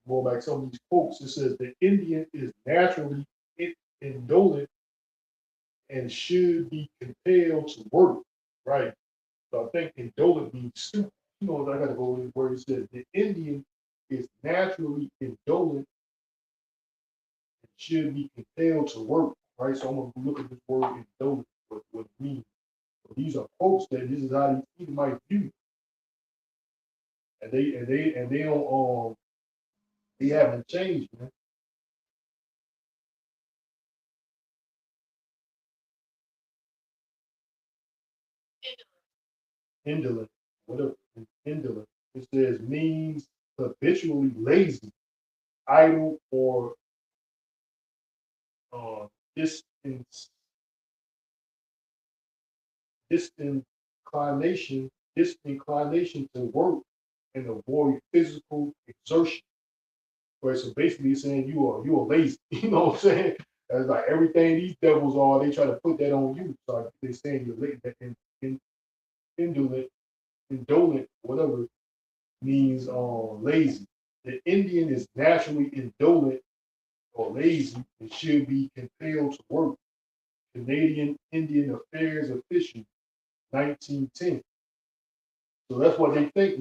Going back to some of these quotes, it says the Indian is naturally indolent and should be compelled to work, right? So I think indolent means stupid. I gotta go in where it says the Indian is naturally indolent and should be compelled to work, right? So I'm gonna look at this word indolent, what it means. So these are quotes that this is how these might view. And they don't they haven't changed, man. Indolent, whatever, indolent. It says means habitually lazy, idle, or disinclination, disinclination to work and avoid physical exertion. Right, so basically it's saying you are lazy. You know what I'm saying? That's like everything these devils are, they try to put that on you. So they're saying you're lazy, indolent, whatever means lazy. The Indian is naturally indolent or lazy and should be compelled to work. Canadian Indian Affairs Official, 1910. So that's what they think.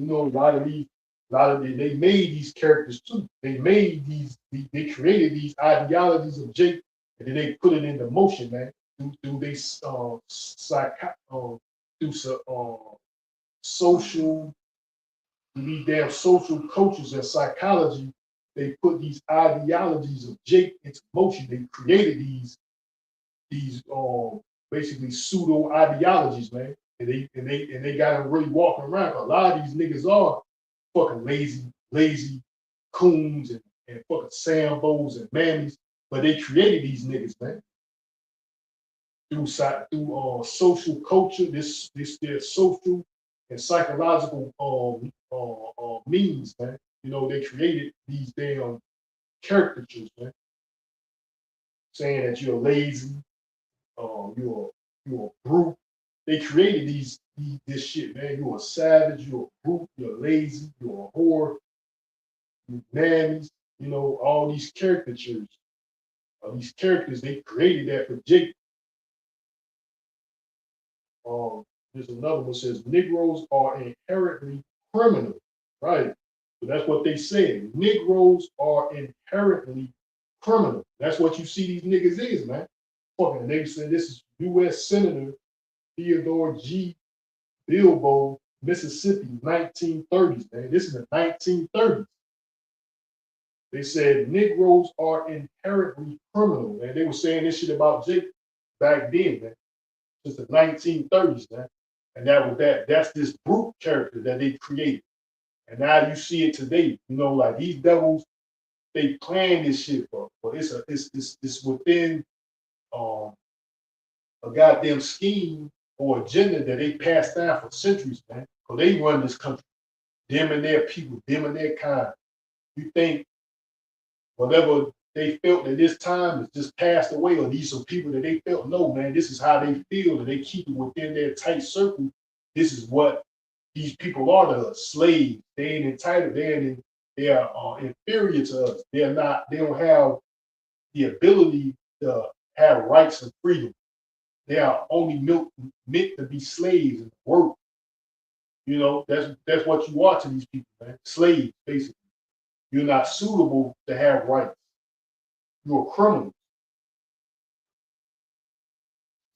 They made these characters too. They they created these ideologies of Jake, and then they put it into motion, man. Through they social, these damn social coaches and psychology. They put these ideologies of Jake into motion. They created these basically pseudo ideologies, man. And they got them really walking around. A lot of these niggas are fucking lazy coons and fucking Sambos and mammies, but they created these niggas, man. Through social culture, this their social and psychological means, man. They created these damn caricatures, man. Saying that you're lazy, you're a brute. They created this shit, man. You're a savage, you're a brute, you're lazy, you're a whore, you mammies, all these caricatures. These characters, they created that for Jake. There's another one that says Negroes are inherently criminal, right? So that's what they said. Negroes are inherently criminal. That's what you see these niggas is, man. Fucking they said this is U.S. Senator Theodore G. Bilbo, Mississippi, 1930s, man. This is the 1930s. They said Negroes are inherently criminal, man. They were saying this shit about Jake back then, man. Since the 1930s, man. And that's this brute character that they created. And now you see it today. Like these devils, they plan this shit, bro. But it's within a goddamn scheme or agenda that they passed down for centuries, man. So they run this country. them and their people, them and their kind. You think whatever they felt at this time is just passed away, or these are people that they felt, no, man, this is how they feel, and they keep it within their tight circle. This is what these people are to us, slaves. They ain't entitled, they are inferior to us. They're not, they don't have the ability to have rights and freedom. They are only meant to be slaves and work. You know, that's what you are to these people, man. Slaves, basically. You're not suitable to have rights. You're a criminal.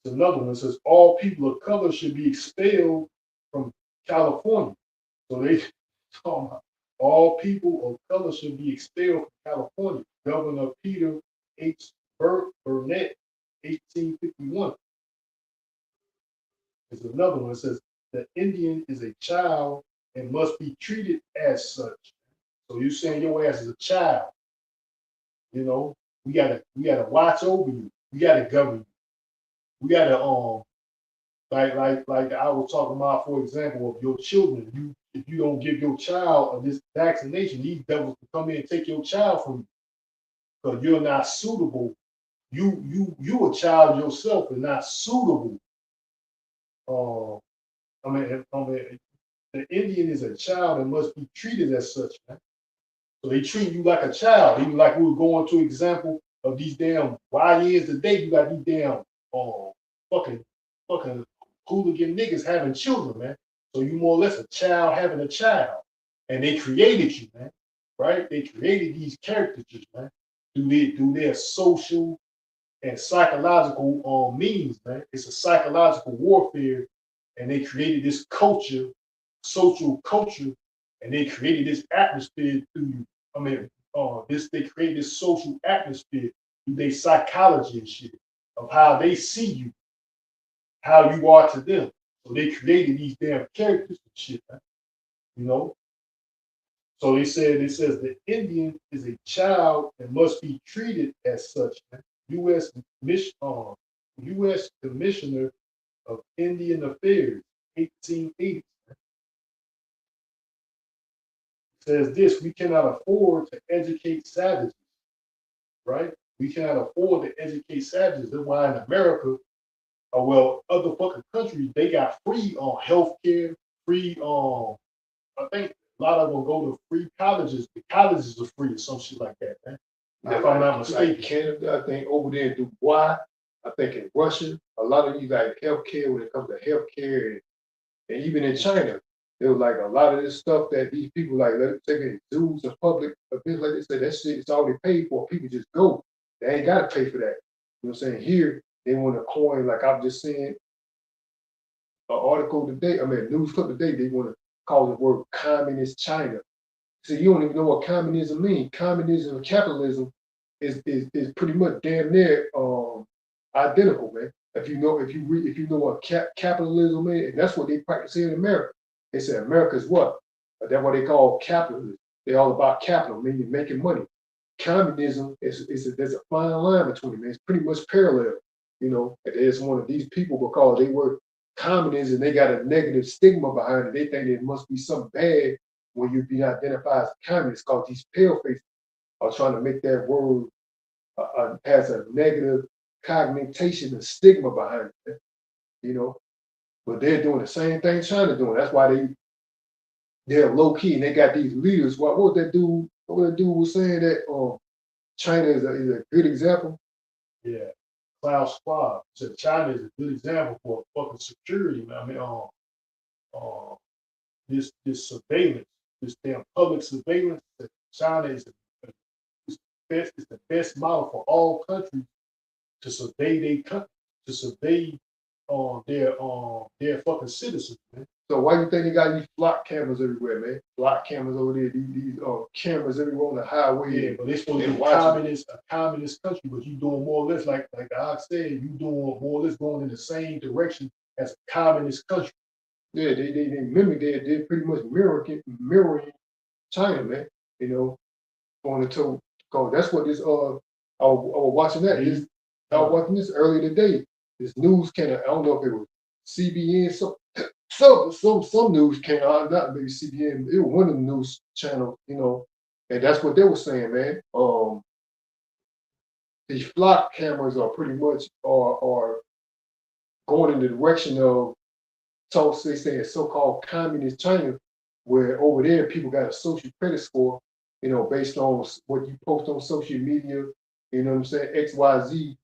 Another one says all people of color should be expelled from California. So they talking about all people of color should be expelled from California. Governor Peter H. Burnett, 1851. There's another one that says the Indian is a child and must be treated as such. So you're saying your ass is a child. You know, we gotta watch over you. We gotta govern you. We gotta like I was talking about, for example, of your children. If you don't give your child this vaccination, these devils can come in and take your child from you because you're not suitable. You a child yourself and not suitable. The Indian is a child and must be treated as such, man. So they treat you like a child, even like we were going to example of these damn YNs today. You got these damn fucking hooligan niggas having children, man. So you more or less a child having a child. And they created you, man. Right? They created these caricatures, man, through their social and psychological means, man. It's a psychological warfare, and they created this culture, social culture, and they created this atmosphere through you. They created this social atmosphere through their psychology and shit of how they see you, how you are to them. So they created these damn characters and shit, man. You know? So it says the Indian is a child and must be treated as such, man. U.S. Commissioner of Indian Affairs, 1880. Says this: we cannot afford to educate savages, right? We cannot afford to educate savages. That's why in America, other fucking countries, they got free healthcare, free I think a lot of them go to free colleges. The colleges are free or some shit like that, man. If I'm not mistaken. Like Canada, I think over there in Dubai, I think in Russia, a lot of you got healthcare when it comes to healthcare, and even in China, there was like a lot of this stuff that these people like, let's take it zoos and public events like this, that shit is already paid for. People just go. They ain't gotta pay for that. You know what I'm saying? Here, they want to coin, like I'm just saying, an article today, a news clip today, they want to call the word communist China. So you don't even know what communism means. Communism and capitalism is pretty much damn near identical, man. If you know what capitalism is, and that's what they practice here in America. They say America is what? That's what they call capitalism. They're all about capital, meaning making money. Communism there's a fine line between them. It's pretty much parallel. You know, there's one of these people because they were communists and they got a negative stigma behind it. They think it must be something bad when you be identified as a communist, because these pale faces are trying to make that word has a negative connotation and stigma behind it. You know, but they're doing the same thing China doing. That's why they're low key and they got these leaders. What was that dude? What that dude was saying that China is a good example? Yeah, Klaus Schwab said China is a good example for fucking security, man. This surveillance, this damn public surveillance. That China is the best model for all countries to survey their fucking citizens, man. So why you think they got these flock cameras everywhere, man? Flock cameras over there, these cameras everywhere on the highway. Yeah, but they're supposed to be a communist country, but you doing more or less like I said, you doing more or less going in the same direction as a communist country. Yeah, they mimic, they're pretty much mirroring China, man. You know, going to go. That's what this I was watching that. I was watching this earlier today. This news I don't know if it was CBN, some news came out, not maybe CBN, it was one of the news channels, and that's what they were saying, man. These flock cameras are pretty much are going in the direction of they say so-called communist China, where over there people got a social credit score, based on what you post on social media, you know what I'm saying, XYZ,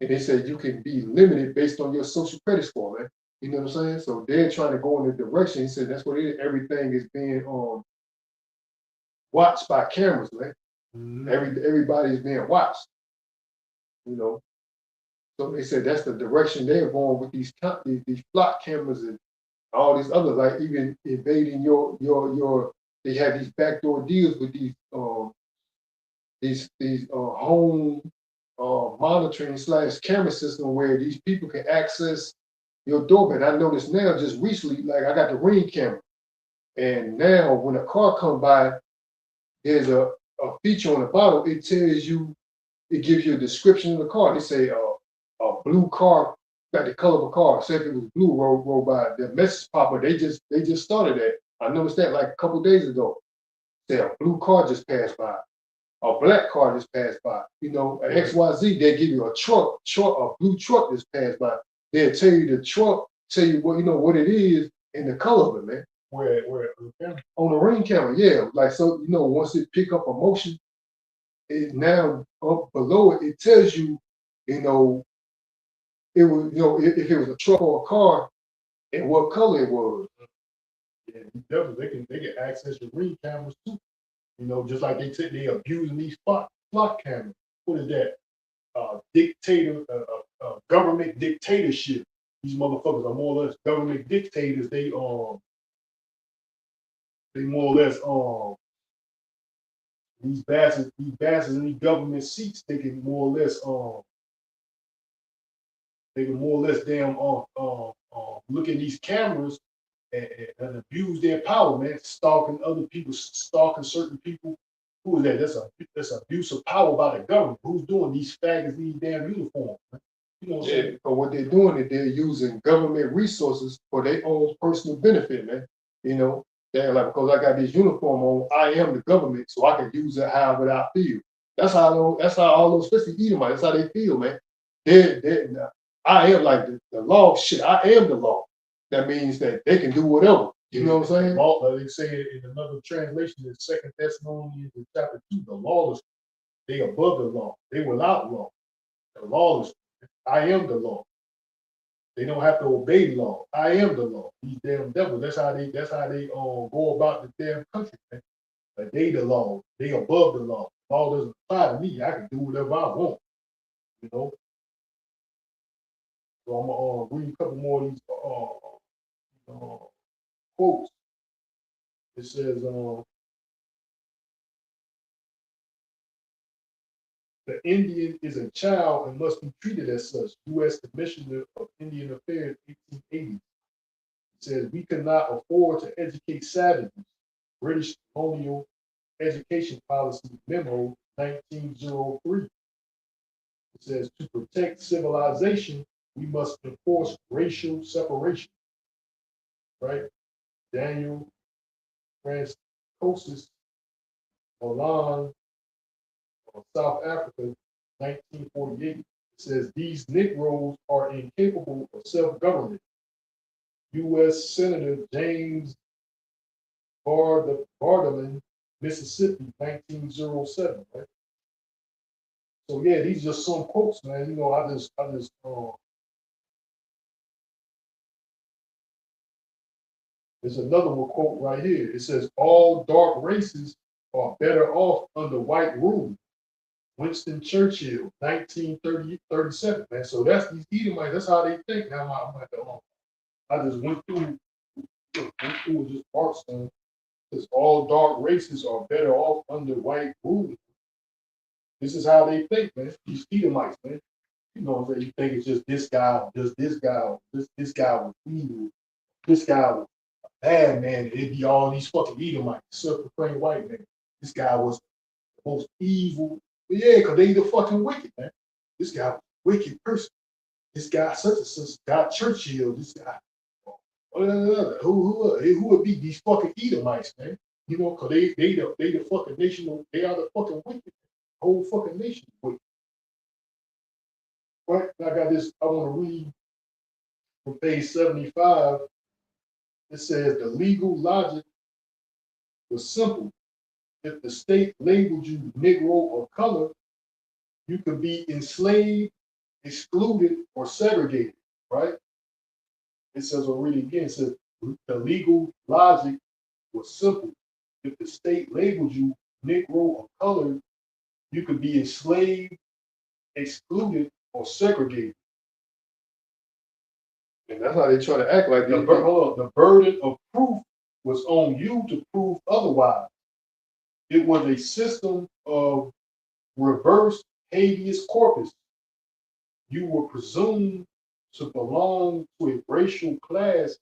and they said you can be limited based on your social credit score, man. You know what I'm saying? So they're trying to go in the direction. He said that's what it is. Everything is being watched by cameras, man. Everybody's being watched, you know. So they said that's the direction they're going with these flock cameras and all these others, like even invading your. They have these backdoor deals with these home monitoring / camera system where these people can access your doorbell. I noticed now just recently, like I got the Ring camera, and now when a car come by, there's a feature on the bottom. It tells you, it gives you a description of the car. They say a blue car, got the color of a car. Say if it was blue, roll by. The message pop up. They just started that. I noticed that like a couple days ago. Say a blue car just passed by. A black car just passed by. An XYZ, they give you a blue truck just passed by. They'll tell you the truck, tell you what it is and the color of it, man. Where On the Ring camera, yeah. Like so, once it pick up a motion, it now up below it, it tells you, it was, if it was a truck or a car and what color it was. Yeah, definitely they can access your Ring cameras too. Just like they abusing these flock cameras. What is that? Government dictatorship. These motherfuckers are more or less government dictators. They more or less these bastards in these government seats. They can more or less damn look at these cameras and abuse their power, man. Stalking other people, stalking certain people. Who is that? That's abuse of power by the government. Who's doing these faggots, these damn uniforms, man? Yeah, but what they're doing is they're using government resources for their own personal benefit, man. They're like, because I got this uniform on, I am the government, so I can use it however I feel. That's how all those, especially Edomites, that's how they feel, man. I am like the law. Shit, I am the law. That means that they can do whatever. You know what I'm saying? Law, they say it in another translation in 2 Thessalonians chapter 2, the lawless, they above the law. They without law. The lawless, I am the law. They don't have to obey the law. I am the law. These damn devils. That's how they go about the damn country, man. Like they the law. They above the law. The law doesn't apply to me. I can do whatever I want. So I'm gonna read a couple more of these quotes. It says, the Indian is a child and must be treated as such. U.S. Commissioner of Indian Affairs, 1880. It says, we cannot afford to educate savages. British Colonial Education Policy Memo, 1903. It says, to protect civilization, we must enforce racial separation. Right? Daniel Francois Milan of South Africa, 1948. It says, these Negroes are incapable of self-government. U.S. Senator James Bardaman, Mississippi, 1907. Right? So yeah, these are just some quotes, man. I just there's another one quote right here. It says, all dark races are better off under white rule. Winston Churchill, 1937, man. So that's these Edomites, that's how they think. Now I just went through this part, son. Because all dark races are better off under white rule. This is how they think, man. These Edomites, man. You think it's just this guy, this guy was evil, this guy was bad, man. It'd be all these fucking Edomites, self-proclaimed white man. This guy was the most evil. But yeah, because they the fucking wicked, man. This guy was a wicked person. This guy, such and such, got Churchill, this guy. Who would be these fucking Edomites, man? You know, cause they the fucking nation. They are the fucking wicked. Whole fucking nation wicked. Right? I got this. I want to read from page 75. It says the legal logic was simple. If the state labeled you Negro or color, you could be enslaved, excluded, or segregated. Right? It says, I'll read it again. It says the legal logic was simple. If the state labeled you Negro or colored, you could be enslaved, excluded, or segregated. And that's how they try to act like The, the burden of proof was on you to prove otherwise. It was a system of reverse habeas corpus. You were presumed to belong to a racial class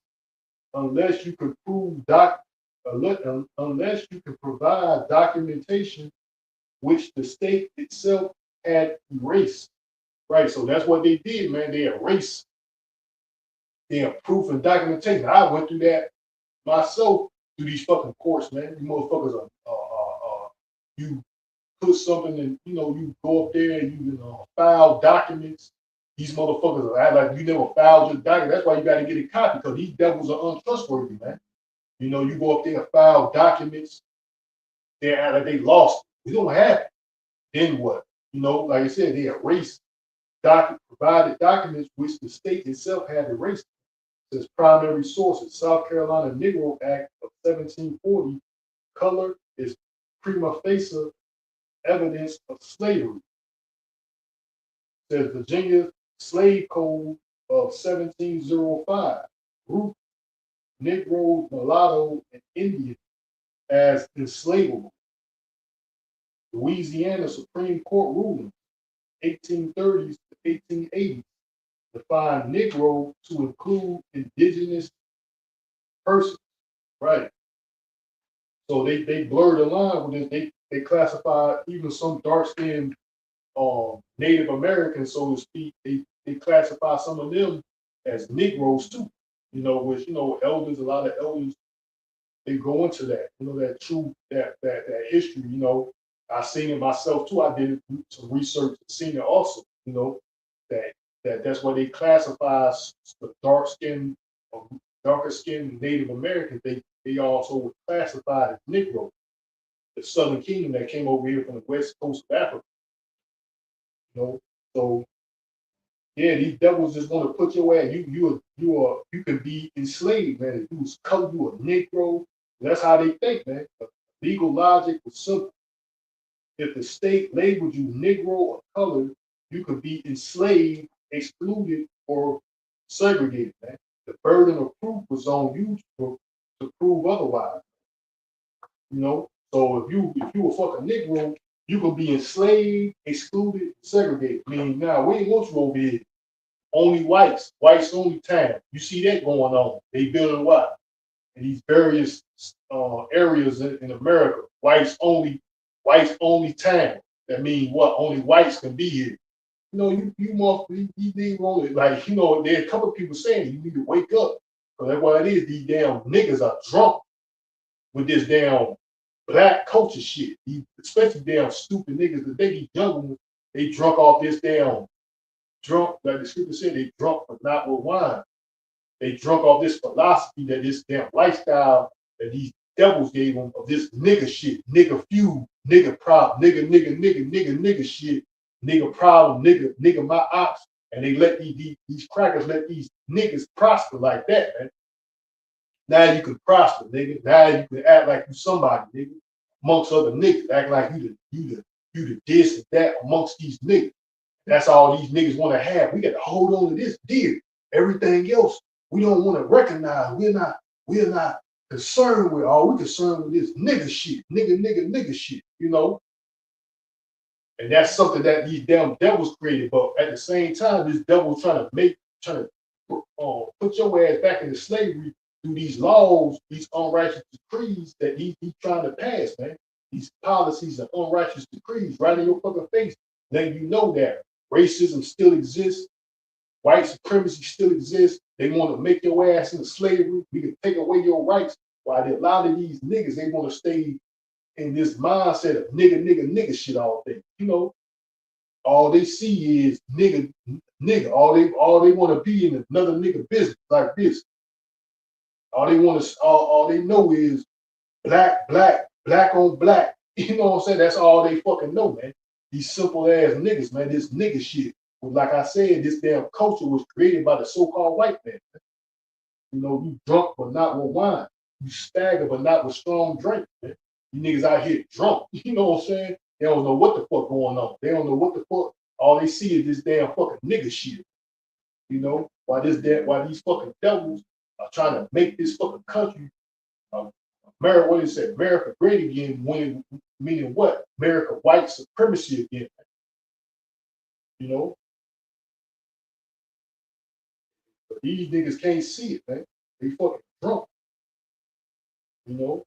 unless you could unless you could provide documentation which the state itself had erased. Right, so that's what they did, man. They erased their proof and documentation. I went through that myself through these fucking courts, man. You motherfuckers you put something in, you go up there and you file documents. These motherfuckers act like you never filed your document. That's why you got to get a copy, because these devils are untrustworthy, man. You go up there and file documents. They act like they lost it. We don't have it. Then what? Like I said, they erased provided documents which the state itself had erased. It says primary sources, South Carolina Negro Act of 1740, color is prima facie evidence of slavery. It says Virginia Slave Code of 1705, group Negro, mulatto, and Indian as enslavable. Louisiana Supreme Court ruling, 1830s to 1880s, defined Negro to include indigenous persons. Right. So they blurred the line with this. They classified even some dark-skinned Native Americans, so to speak. They classify some of them as Negroes too. Which elders, a lot of elders, they go into that. That true that history. I seen it myself too. I did some research and seen it also. That's why they classify the darker skinned Native Americans. They also were classified as Negro, the Southern Kingdom that came over here from the west coast of Africa. So yeah, these devils just want to put your ass. You can be enslaved, man. If you was colored, you a Negro. That's how they think, man. The legal logic was simple. If the state labeled you Negro or colored, you could be enslaved, excluded, or segregated, man. The burden of proof was on you to prove otherwise. So if you a fucking Negro, you could be enslaved, excluded, segregated. Meaning now we ain't want you over here. Only whites only time. You see that going on. They building what? In these various areas in America. Whites only time. That means what? Only whites can be here. You need rolling. Like, there are a couple of people saying you need to wake up. Because that's what it is. These damn niggas are drunk with this damn black culture shit. Especially damn stupid niggas that these young ones, they drunk off this damn like the scripture said, they drunk but not with wine. They drunk off this philosophy, that this damn lifestyle that these devils gave them, of this nigga shit, nigga feud, nigga problem, nigga shit, nigga problem, nigga my ops. And they let these crackers let these niggas prosper like that, man. Now you can prosper, nigga. Now you can act like you somebody, nigga. Amongst other niggas, act like you the this and that amongst these niggas. That's all these niggas want to have. We got to hold on to this dear. Everything else we don't want to recognize. We're not concerned with. All we concerned with this nigga shit, nigga shit. And that's something that these damn devils created. But at the same time, this devil's trying to put your ass back into slavery through these laws, these unrighteous decrees that he's trying to pass, man. These policies and unrighteous decrees right in your fucking face, letting you know that racism still exists, white supremacy still exists. They want to make your ass into slavery. We can take away your rights. While a lot of these niggas, they want to stay in this mindset of nigga shit all day. You know, all they see is nigga. All they want to be in another nigga business like this. All they want to, all they know is black on black. You know what I'm saying? That's all they fucking know, man. These simple ass niggas, man. This nigga shit. Like I said, this damn culture was created by the so-called white man. You know, you drunk but not with wine. You stagger but not with strong drink, man. You niggas out here drunk. You know what I'm saying? They don't know what the fuck going on. They don't know what the fuck. All they see is this damn fucking nigga shit. You know, why these fucking devils are trying to make this fucking country America, what is it? America great again, meaning what? America white supremacy again. You know? But these niggas can't see it, man. They fucking drunk. You know?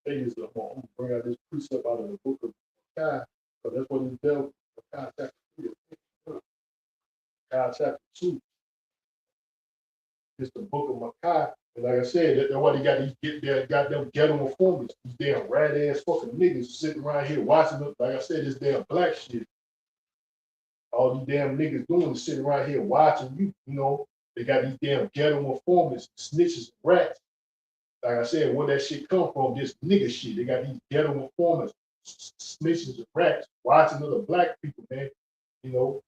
They just I'm gonna bring out this precept out of the book of Malachi, because that's what he dealt with Malachi chapter 3. Malachi chapter 2. It's the book of Malachi. And like I said, that's why they got these goddamn ghetto informants, these damn rat ass fucking niggas sitting around here watching them. Like I said, this damn black shit. All these damn niggas doing is sitting around here watching you. You know, they got these damn ghetto informants, snitches, rats. Like I said, where that shit come from, this nigga shit. They got these ghetto informants, snitches, and rats watching other black people, man. You know,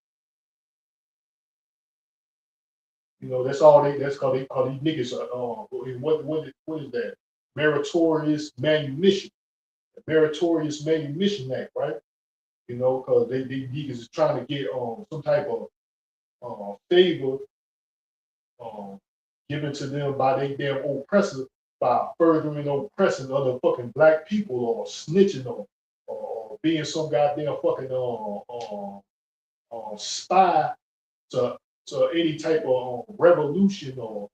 that's all that's called. They call these niggas. What is that? Meritorious manumission. The Meritorious Manumission Act, right? You know, because they niggas is trying to get some type of favor given to them by their damn oppressor by furthering oppressing other fucking black people or snitching or being some goddamn fucking spy to any type of revolution or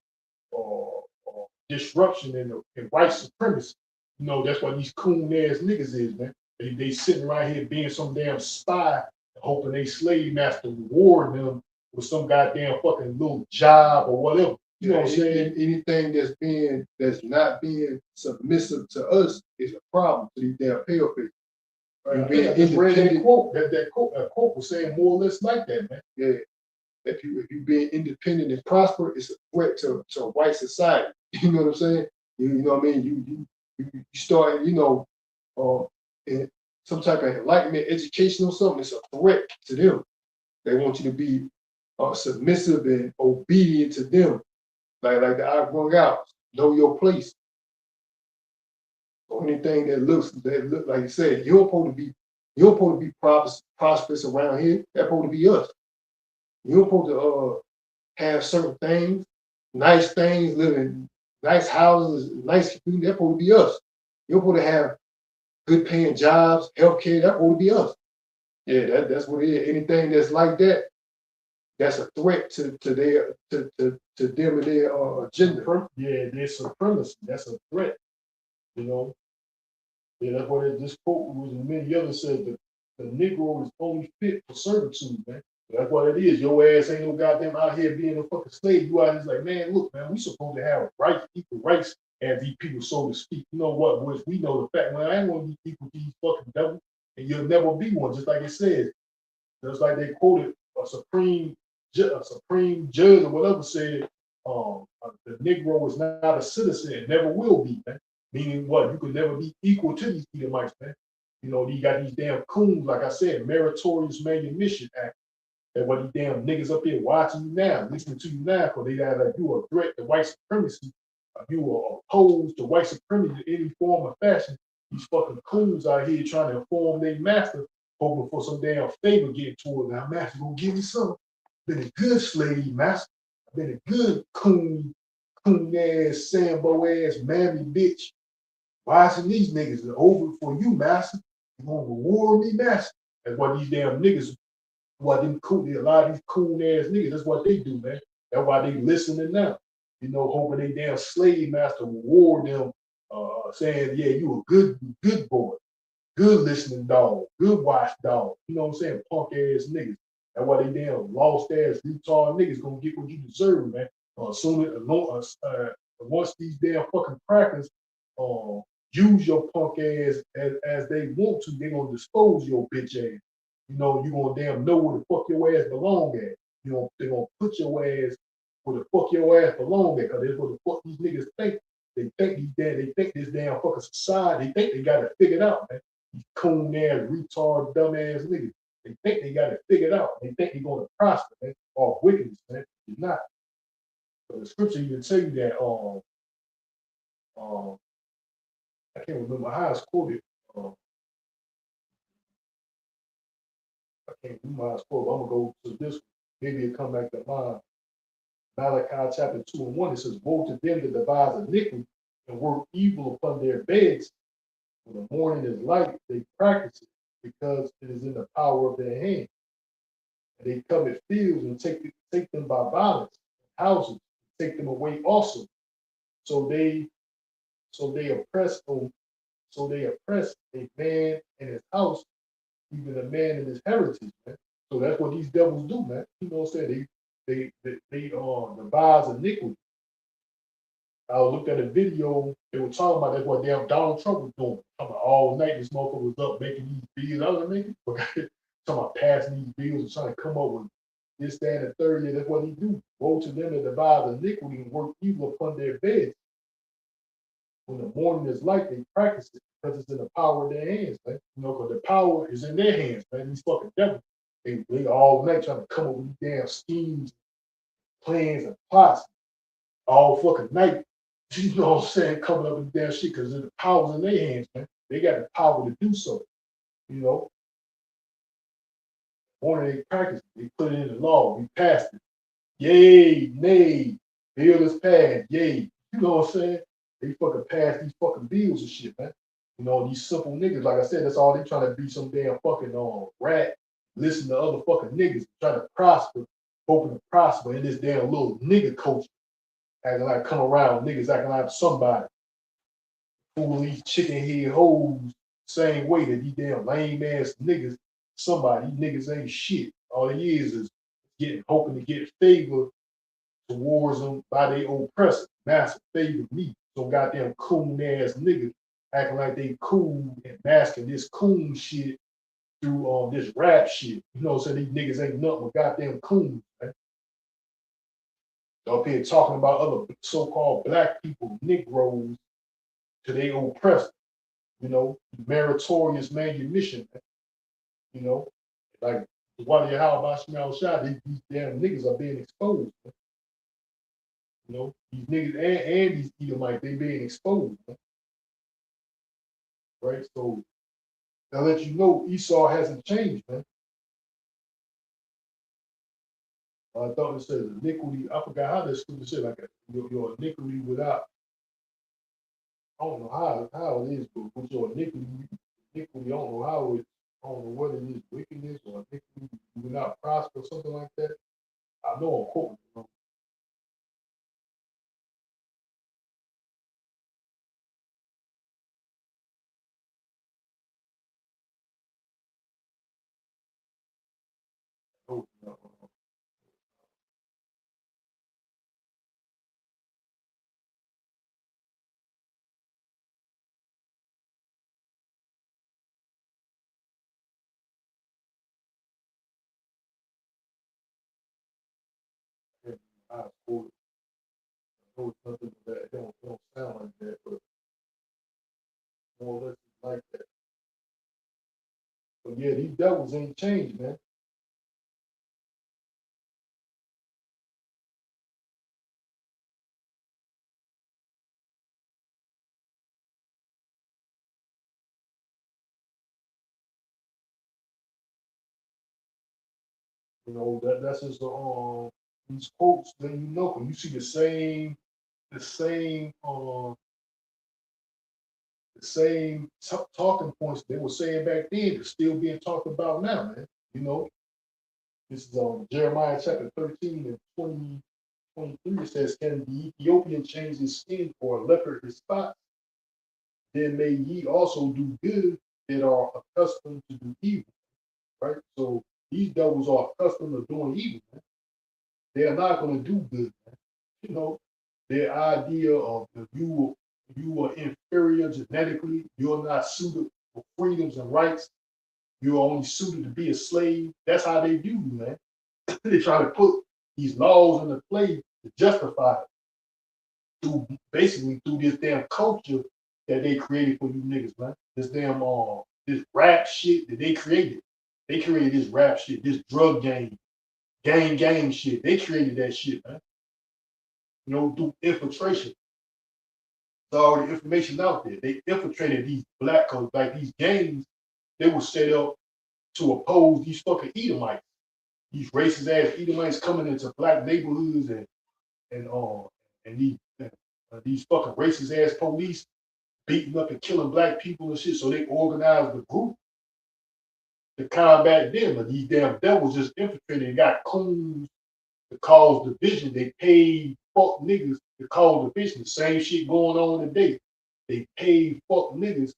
disruption in white supremacy. You know, that's what these coon ass niggas is, man. They sitting right here being some damn spy, hoping they slave master reward them with some goddamn fucking little job or whatever. You know what I'm saying? Anything that's not being submissive to us is a problem to these damn palefaces. I just read that quote. That quote was saying more or less like that, man. Yeah. If you being independent and prosper, it's a threat to white society. You know what I'm saying? You know what I mean? You start, in some type of enlightenment education or something, it's a threat to them. They want you to be submissive and obedient to them. Like the I brung out, know your place. So anything that look like you said, you're supposed to be prosperous around here. That's supposed to be us. You're supposed to have certain things, nice things, live in nice houses, nice community. That's supposed to be us. You're supposed to have good paying jobs, healthcare. That's supposed to be us. Yeah, that's what it is. Anything that's like that, that's a threat to them and their agenda. Yeah, their supremacy. That's a threat. You know. Yeah, that's what this quote was, and many others said that the Negro is only fit for servitude, man. That's what it is. Your ass ain't no goddamn out here being a fucking slave. You out here like, man, look, man, we supposed to have rights, equal rights as these people, so to speak. You know what? Which we know the fact, man, I ain't want to be equal to these fucking devils, and you'll never be one. Just like it says, just like they quoted a supreme judge or whatever said, the Negro is not a citizen and never will be, man. Meaning what? You could never be equal to these Edomites, man. You know, you got these damn coons, like I said, Meritorious Manumission Act. And what these damn niggas up here watching you now, listening to you now, because they got like you a threat to white supremacy, you are opposed to white supremacy in any form or fashion. These fucking coons out here trying to inform their master, hoping for some damn favor getting toward them. Master gonna give you something. Been a good slave, master. Been a good coon ass, Sambo ass, mammy bitch. Watching these niggas are over for you, master. You gonna reward me, master. That's what these damn niggas. What them cool, a lot of these cool ass niggas, that's what they do, man. That's why they listening now. You know, hoping they damn slave master reward them, saying, yeah, you a good boy. good listening dog, good watch dog. You know what I'm saying? Punk ass niggas. That's why they damn lost ass retard niggas gonna get what you deserve, man. Once these damn fucking crackers use your punk ass as they want to, they gonna dispose your bitch ass. You know, you gonna damn know where the fuck your ass belong at. You know, they gonna put your ass where the fuck your ass belong at, cause that's what the fuck these niggas think. They think this damn fucking society, they think they got it figured out, man. These coon ass, retard, dumb ass niggas. They think they got it figured out. They think they're gonna prosper, man, off wickedness, man. You're not. So the scripture even tell you that I can't remember how it's quoted. I can't remember how it's quoted, but I'm gonna go to this one. Maybe it'll come back to mind. Malachi chapter 2 and 1, it says, woe to them that devise iniquity and work evil upon their beds. When the morning is light, they practice it because it is in the power of their hand. And they covet fields and take them by violence, houses, take them away also. So they oppress a man and his house, even a man and his heritage, man. So that's what these devils do, man. You know what I'm saying? They devise iniquity. I looked at a video, they were talking about that's what damn Donald Trump was doing. Talking about all night this motherfucker was up making these bills. I was like, nigga, talking about passing these bills and trying to come up with this, that, and the third year. That's what he do. Woe to them that devise iniquity and work evil upon their beds. When the morning is light, they practice it because it's in the power of their hands, man. You know, because the power is in their hands, man. These fucking devils. They all night trying to come up with these damn schemes, plans, and plots all fucking night. You know what I'm saying? Coming up with damn shit because the power's in their hands, man. They got the power to do so. You know, morning they practice, they put it in the law, we passed it. Yay, nay, bill is passed, yay. You know what I'm saying? They fucking pass these fucking bills and shit, man. You know, these simple niggas, like I said, that's all they trying to be some damn fucking rat, listen to other fucking niggas, trying to prosper, hoping to prosper in this damn little nigga culture. Acting like come around, niggas acting like somebody. Fooling these chicken head hoes same way that these damn lame ass niggas, somebody, these niggas ain't shit. All he is hoping to get favor towards them by their oppressor. Massive favor me. Some goddamn coon ass niggas acting like they cool and masking this coon shit through this rap shit. You know, so these niggas ain't nothing but goddamn coons, man. Up here talking about other so-called black people, Negroes, to their oppressor. You know, meritorious manumission. You know, like Wadi Al Shah, these damn niggas are being exposed. Man. You know, these niggas and these Edomites, they being exposed. Man. Right? So I'll let you know Esau hasn't changed, man. I thought it says iniquity. I forgot how this scripture said, like your iniquity without. I don't know how it is, but with your iniquity, I don't know how it. I don't know whether it is wickedness or iniquity without prosper or something like that. I know I'm quoting it wrong. I quote it. I know it's nothing that it don't sound like that, but more or less it's like that. But yeah, these devils ain't changed, man. You know, that's just these quotes, then you know when you see the same talking points they were saying back then is still being talked about now, man. You know, this is Jeremiah chapter 13 and 23. It says, can the Ethiopian change his skin or a leopard his spots? Then may ye also do good that are accustomed to do evil, right? So these devils are accustomed to doing evil, man. They're not going to do good, man. You know, their idea of if you are inferior genetically, you're not suited for freedoms and rights, you're only suited to be a slave. That's how they view you, man. They try to put these laws into play to justify it through basically through this damn culture that they created for you niggas, man. This damn this rap shit that they created. They created this rap shit, this drug gang shit. They created that shit, man. You know, through infiltration. So all the information out there. They infiltrated these black codes, like these gangs, they were set up to oppose these fucking Edomites. These racist ass Edomites coming into black neighborhoods and these fucking racist ass police beating up and killing black people and shit. So they organized the group to combat them. And these damn devils just infiltrated and got coons to cause division. They paid fuck niggas to cause division. The same shit going on today. They paid fuck niggas,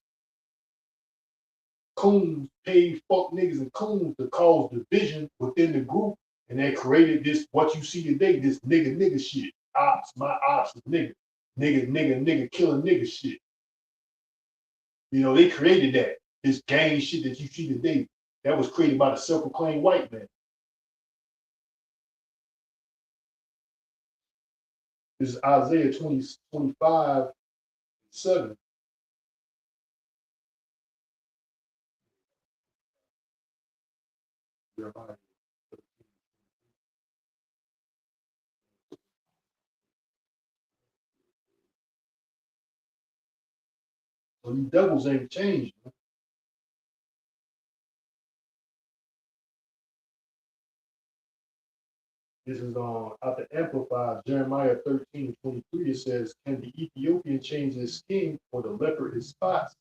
coons, paid fuck niggas and coons to cause division within the group. And they created this, what you see today, this nigga shit. Ops, my ops is nigga. Nigga, killing nigga shit. You know, they created that. This gang shit that you see today, that was created by the self-proclaimed white man. This is Isaiah 25:7. So these devils ain't changed, man. This is out the Amplified, Jeremiah 13:23. It says, "Can the Ethiopian change his skin or the leopard his spots?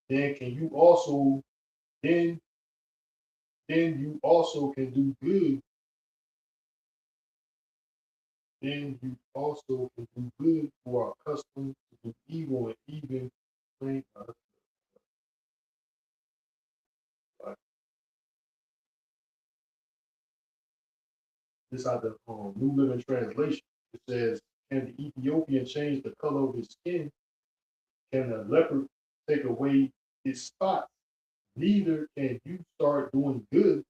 Then you also can do good. Then you also can do good who are accustomed to do evil and even train us." This is the New Living Translation. It says, "Can the Ethiopian change the color of his skin? Can the leopard take away his spots? Neither can you start doing good,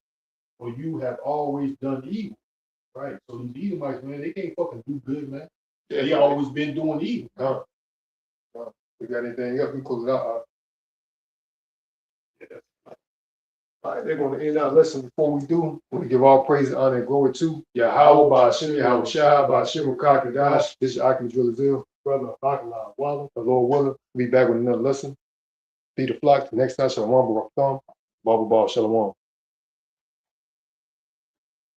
or you have always done evil." Right? So these Edomites, man, they can't fucking do good, man. Yeah, They always been doing evil. We got anything else? We close it out. Yeah. All right, they're going to end our lesson. Before we do, we want to give all praise, honor, and glory to Yahweh, Ba'ashem, Yahweh Shai, Ba'ashem, Kakadash. This is Akim Drillazil, brother Bakala Walla. The Lord willing, we'll be back with another lesson. Feed the flock. Next time, Shalom, Baruch Thumb, Baba Shalom.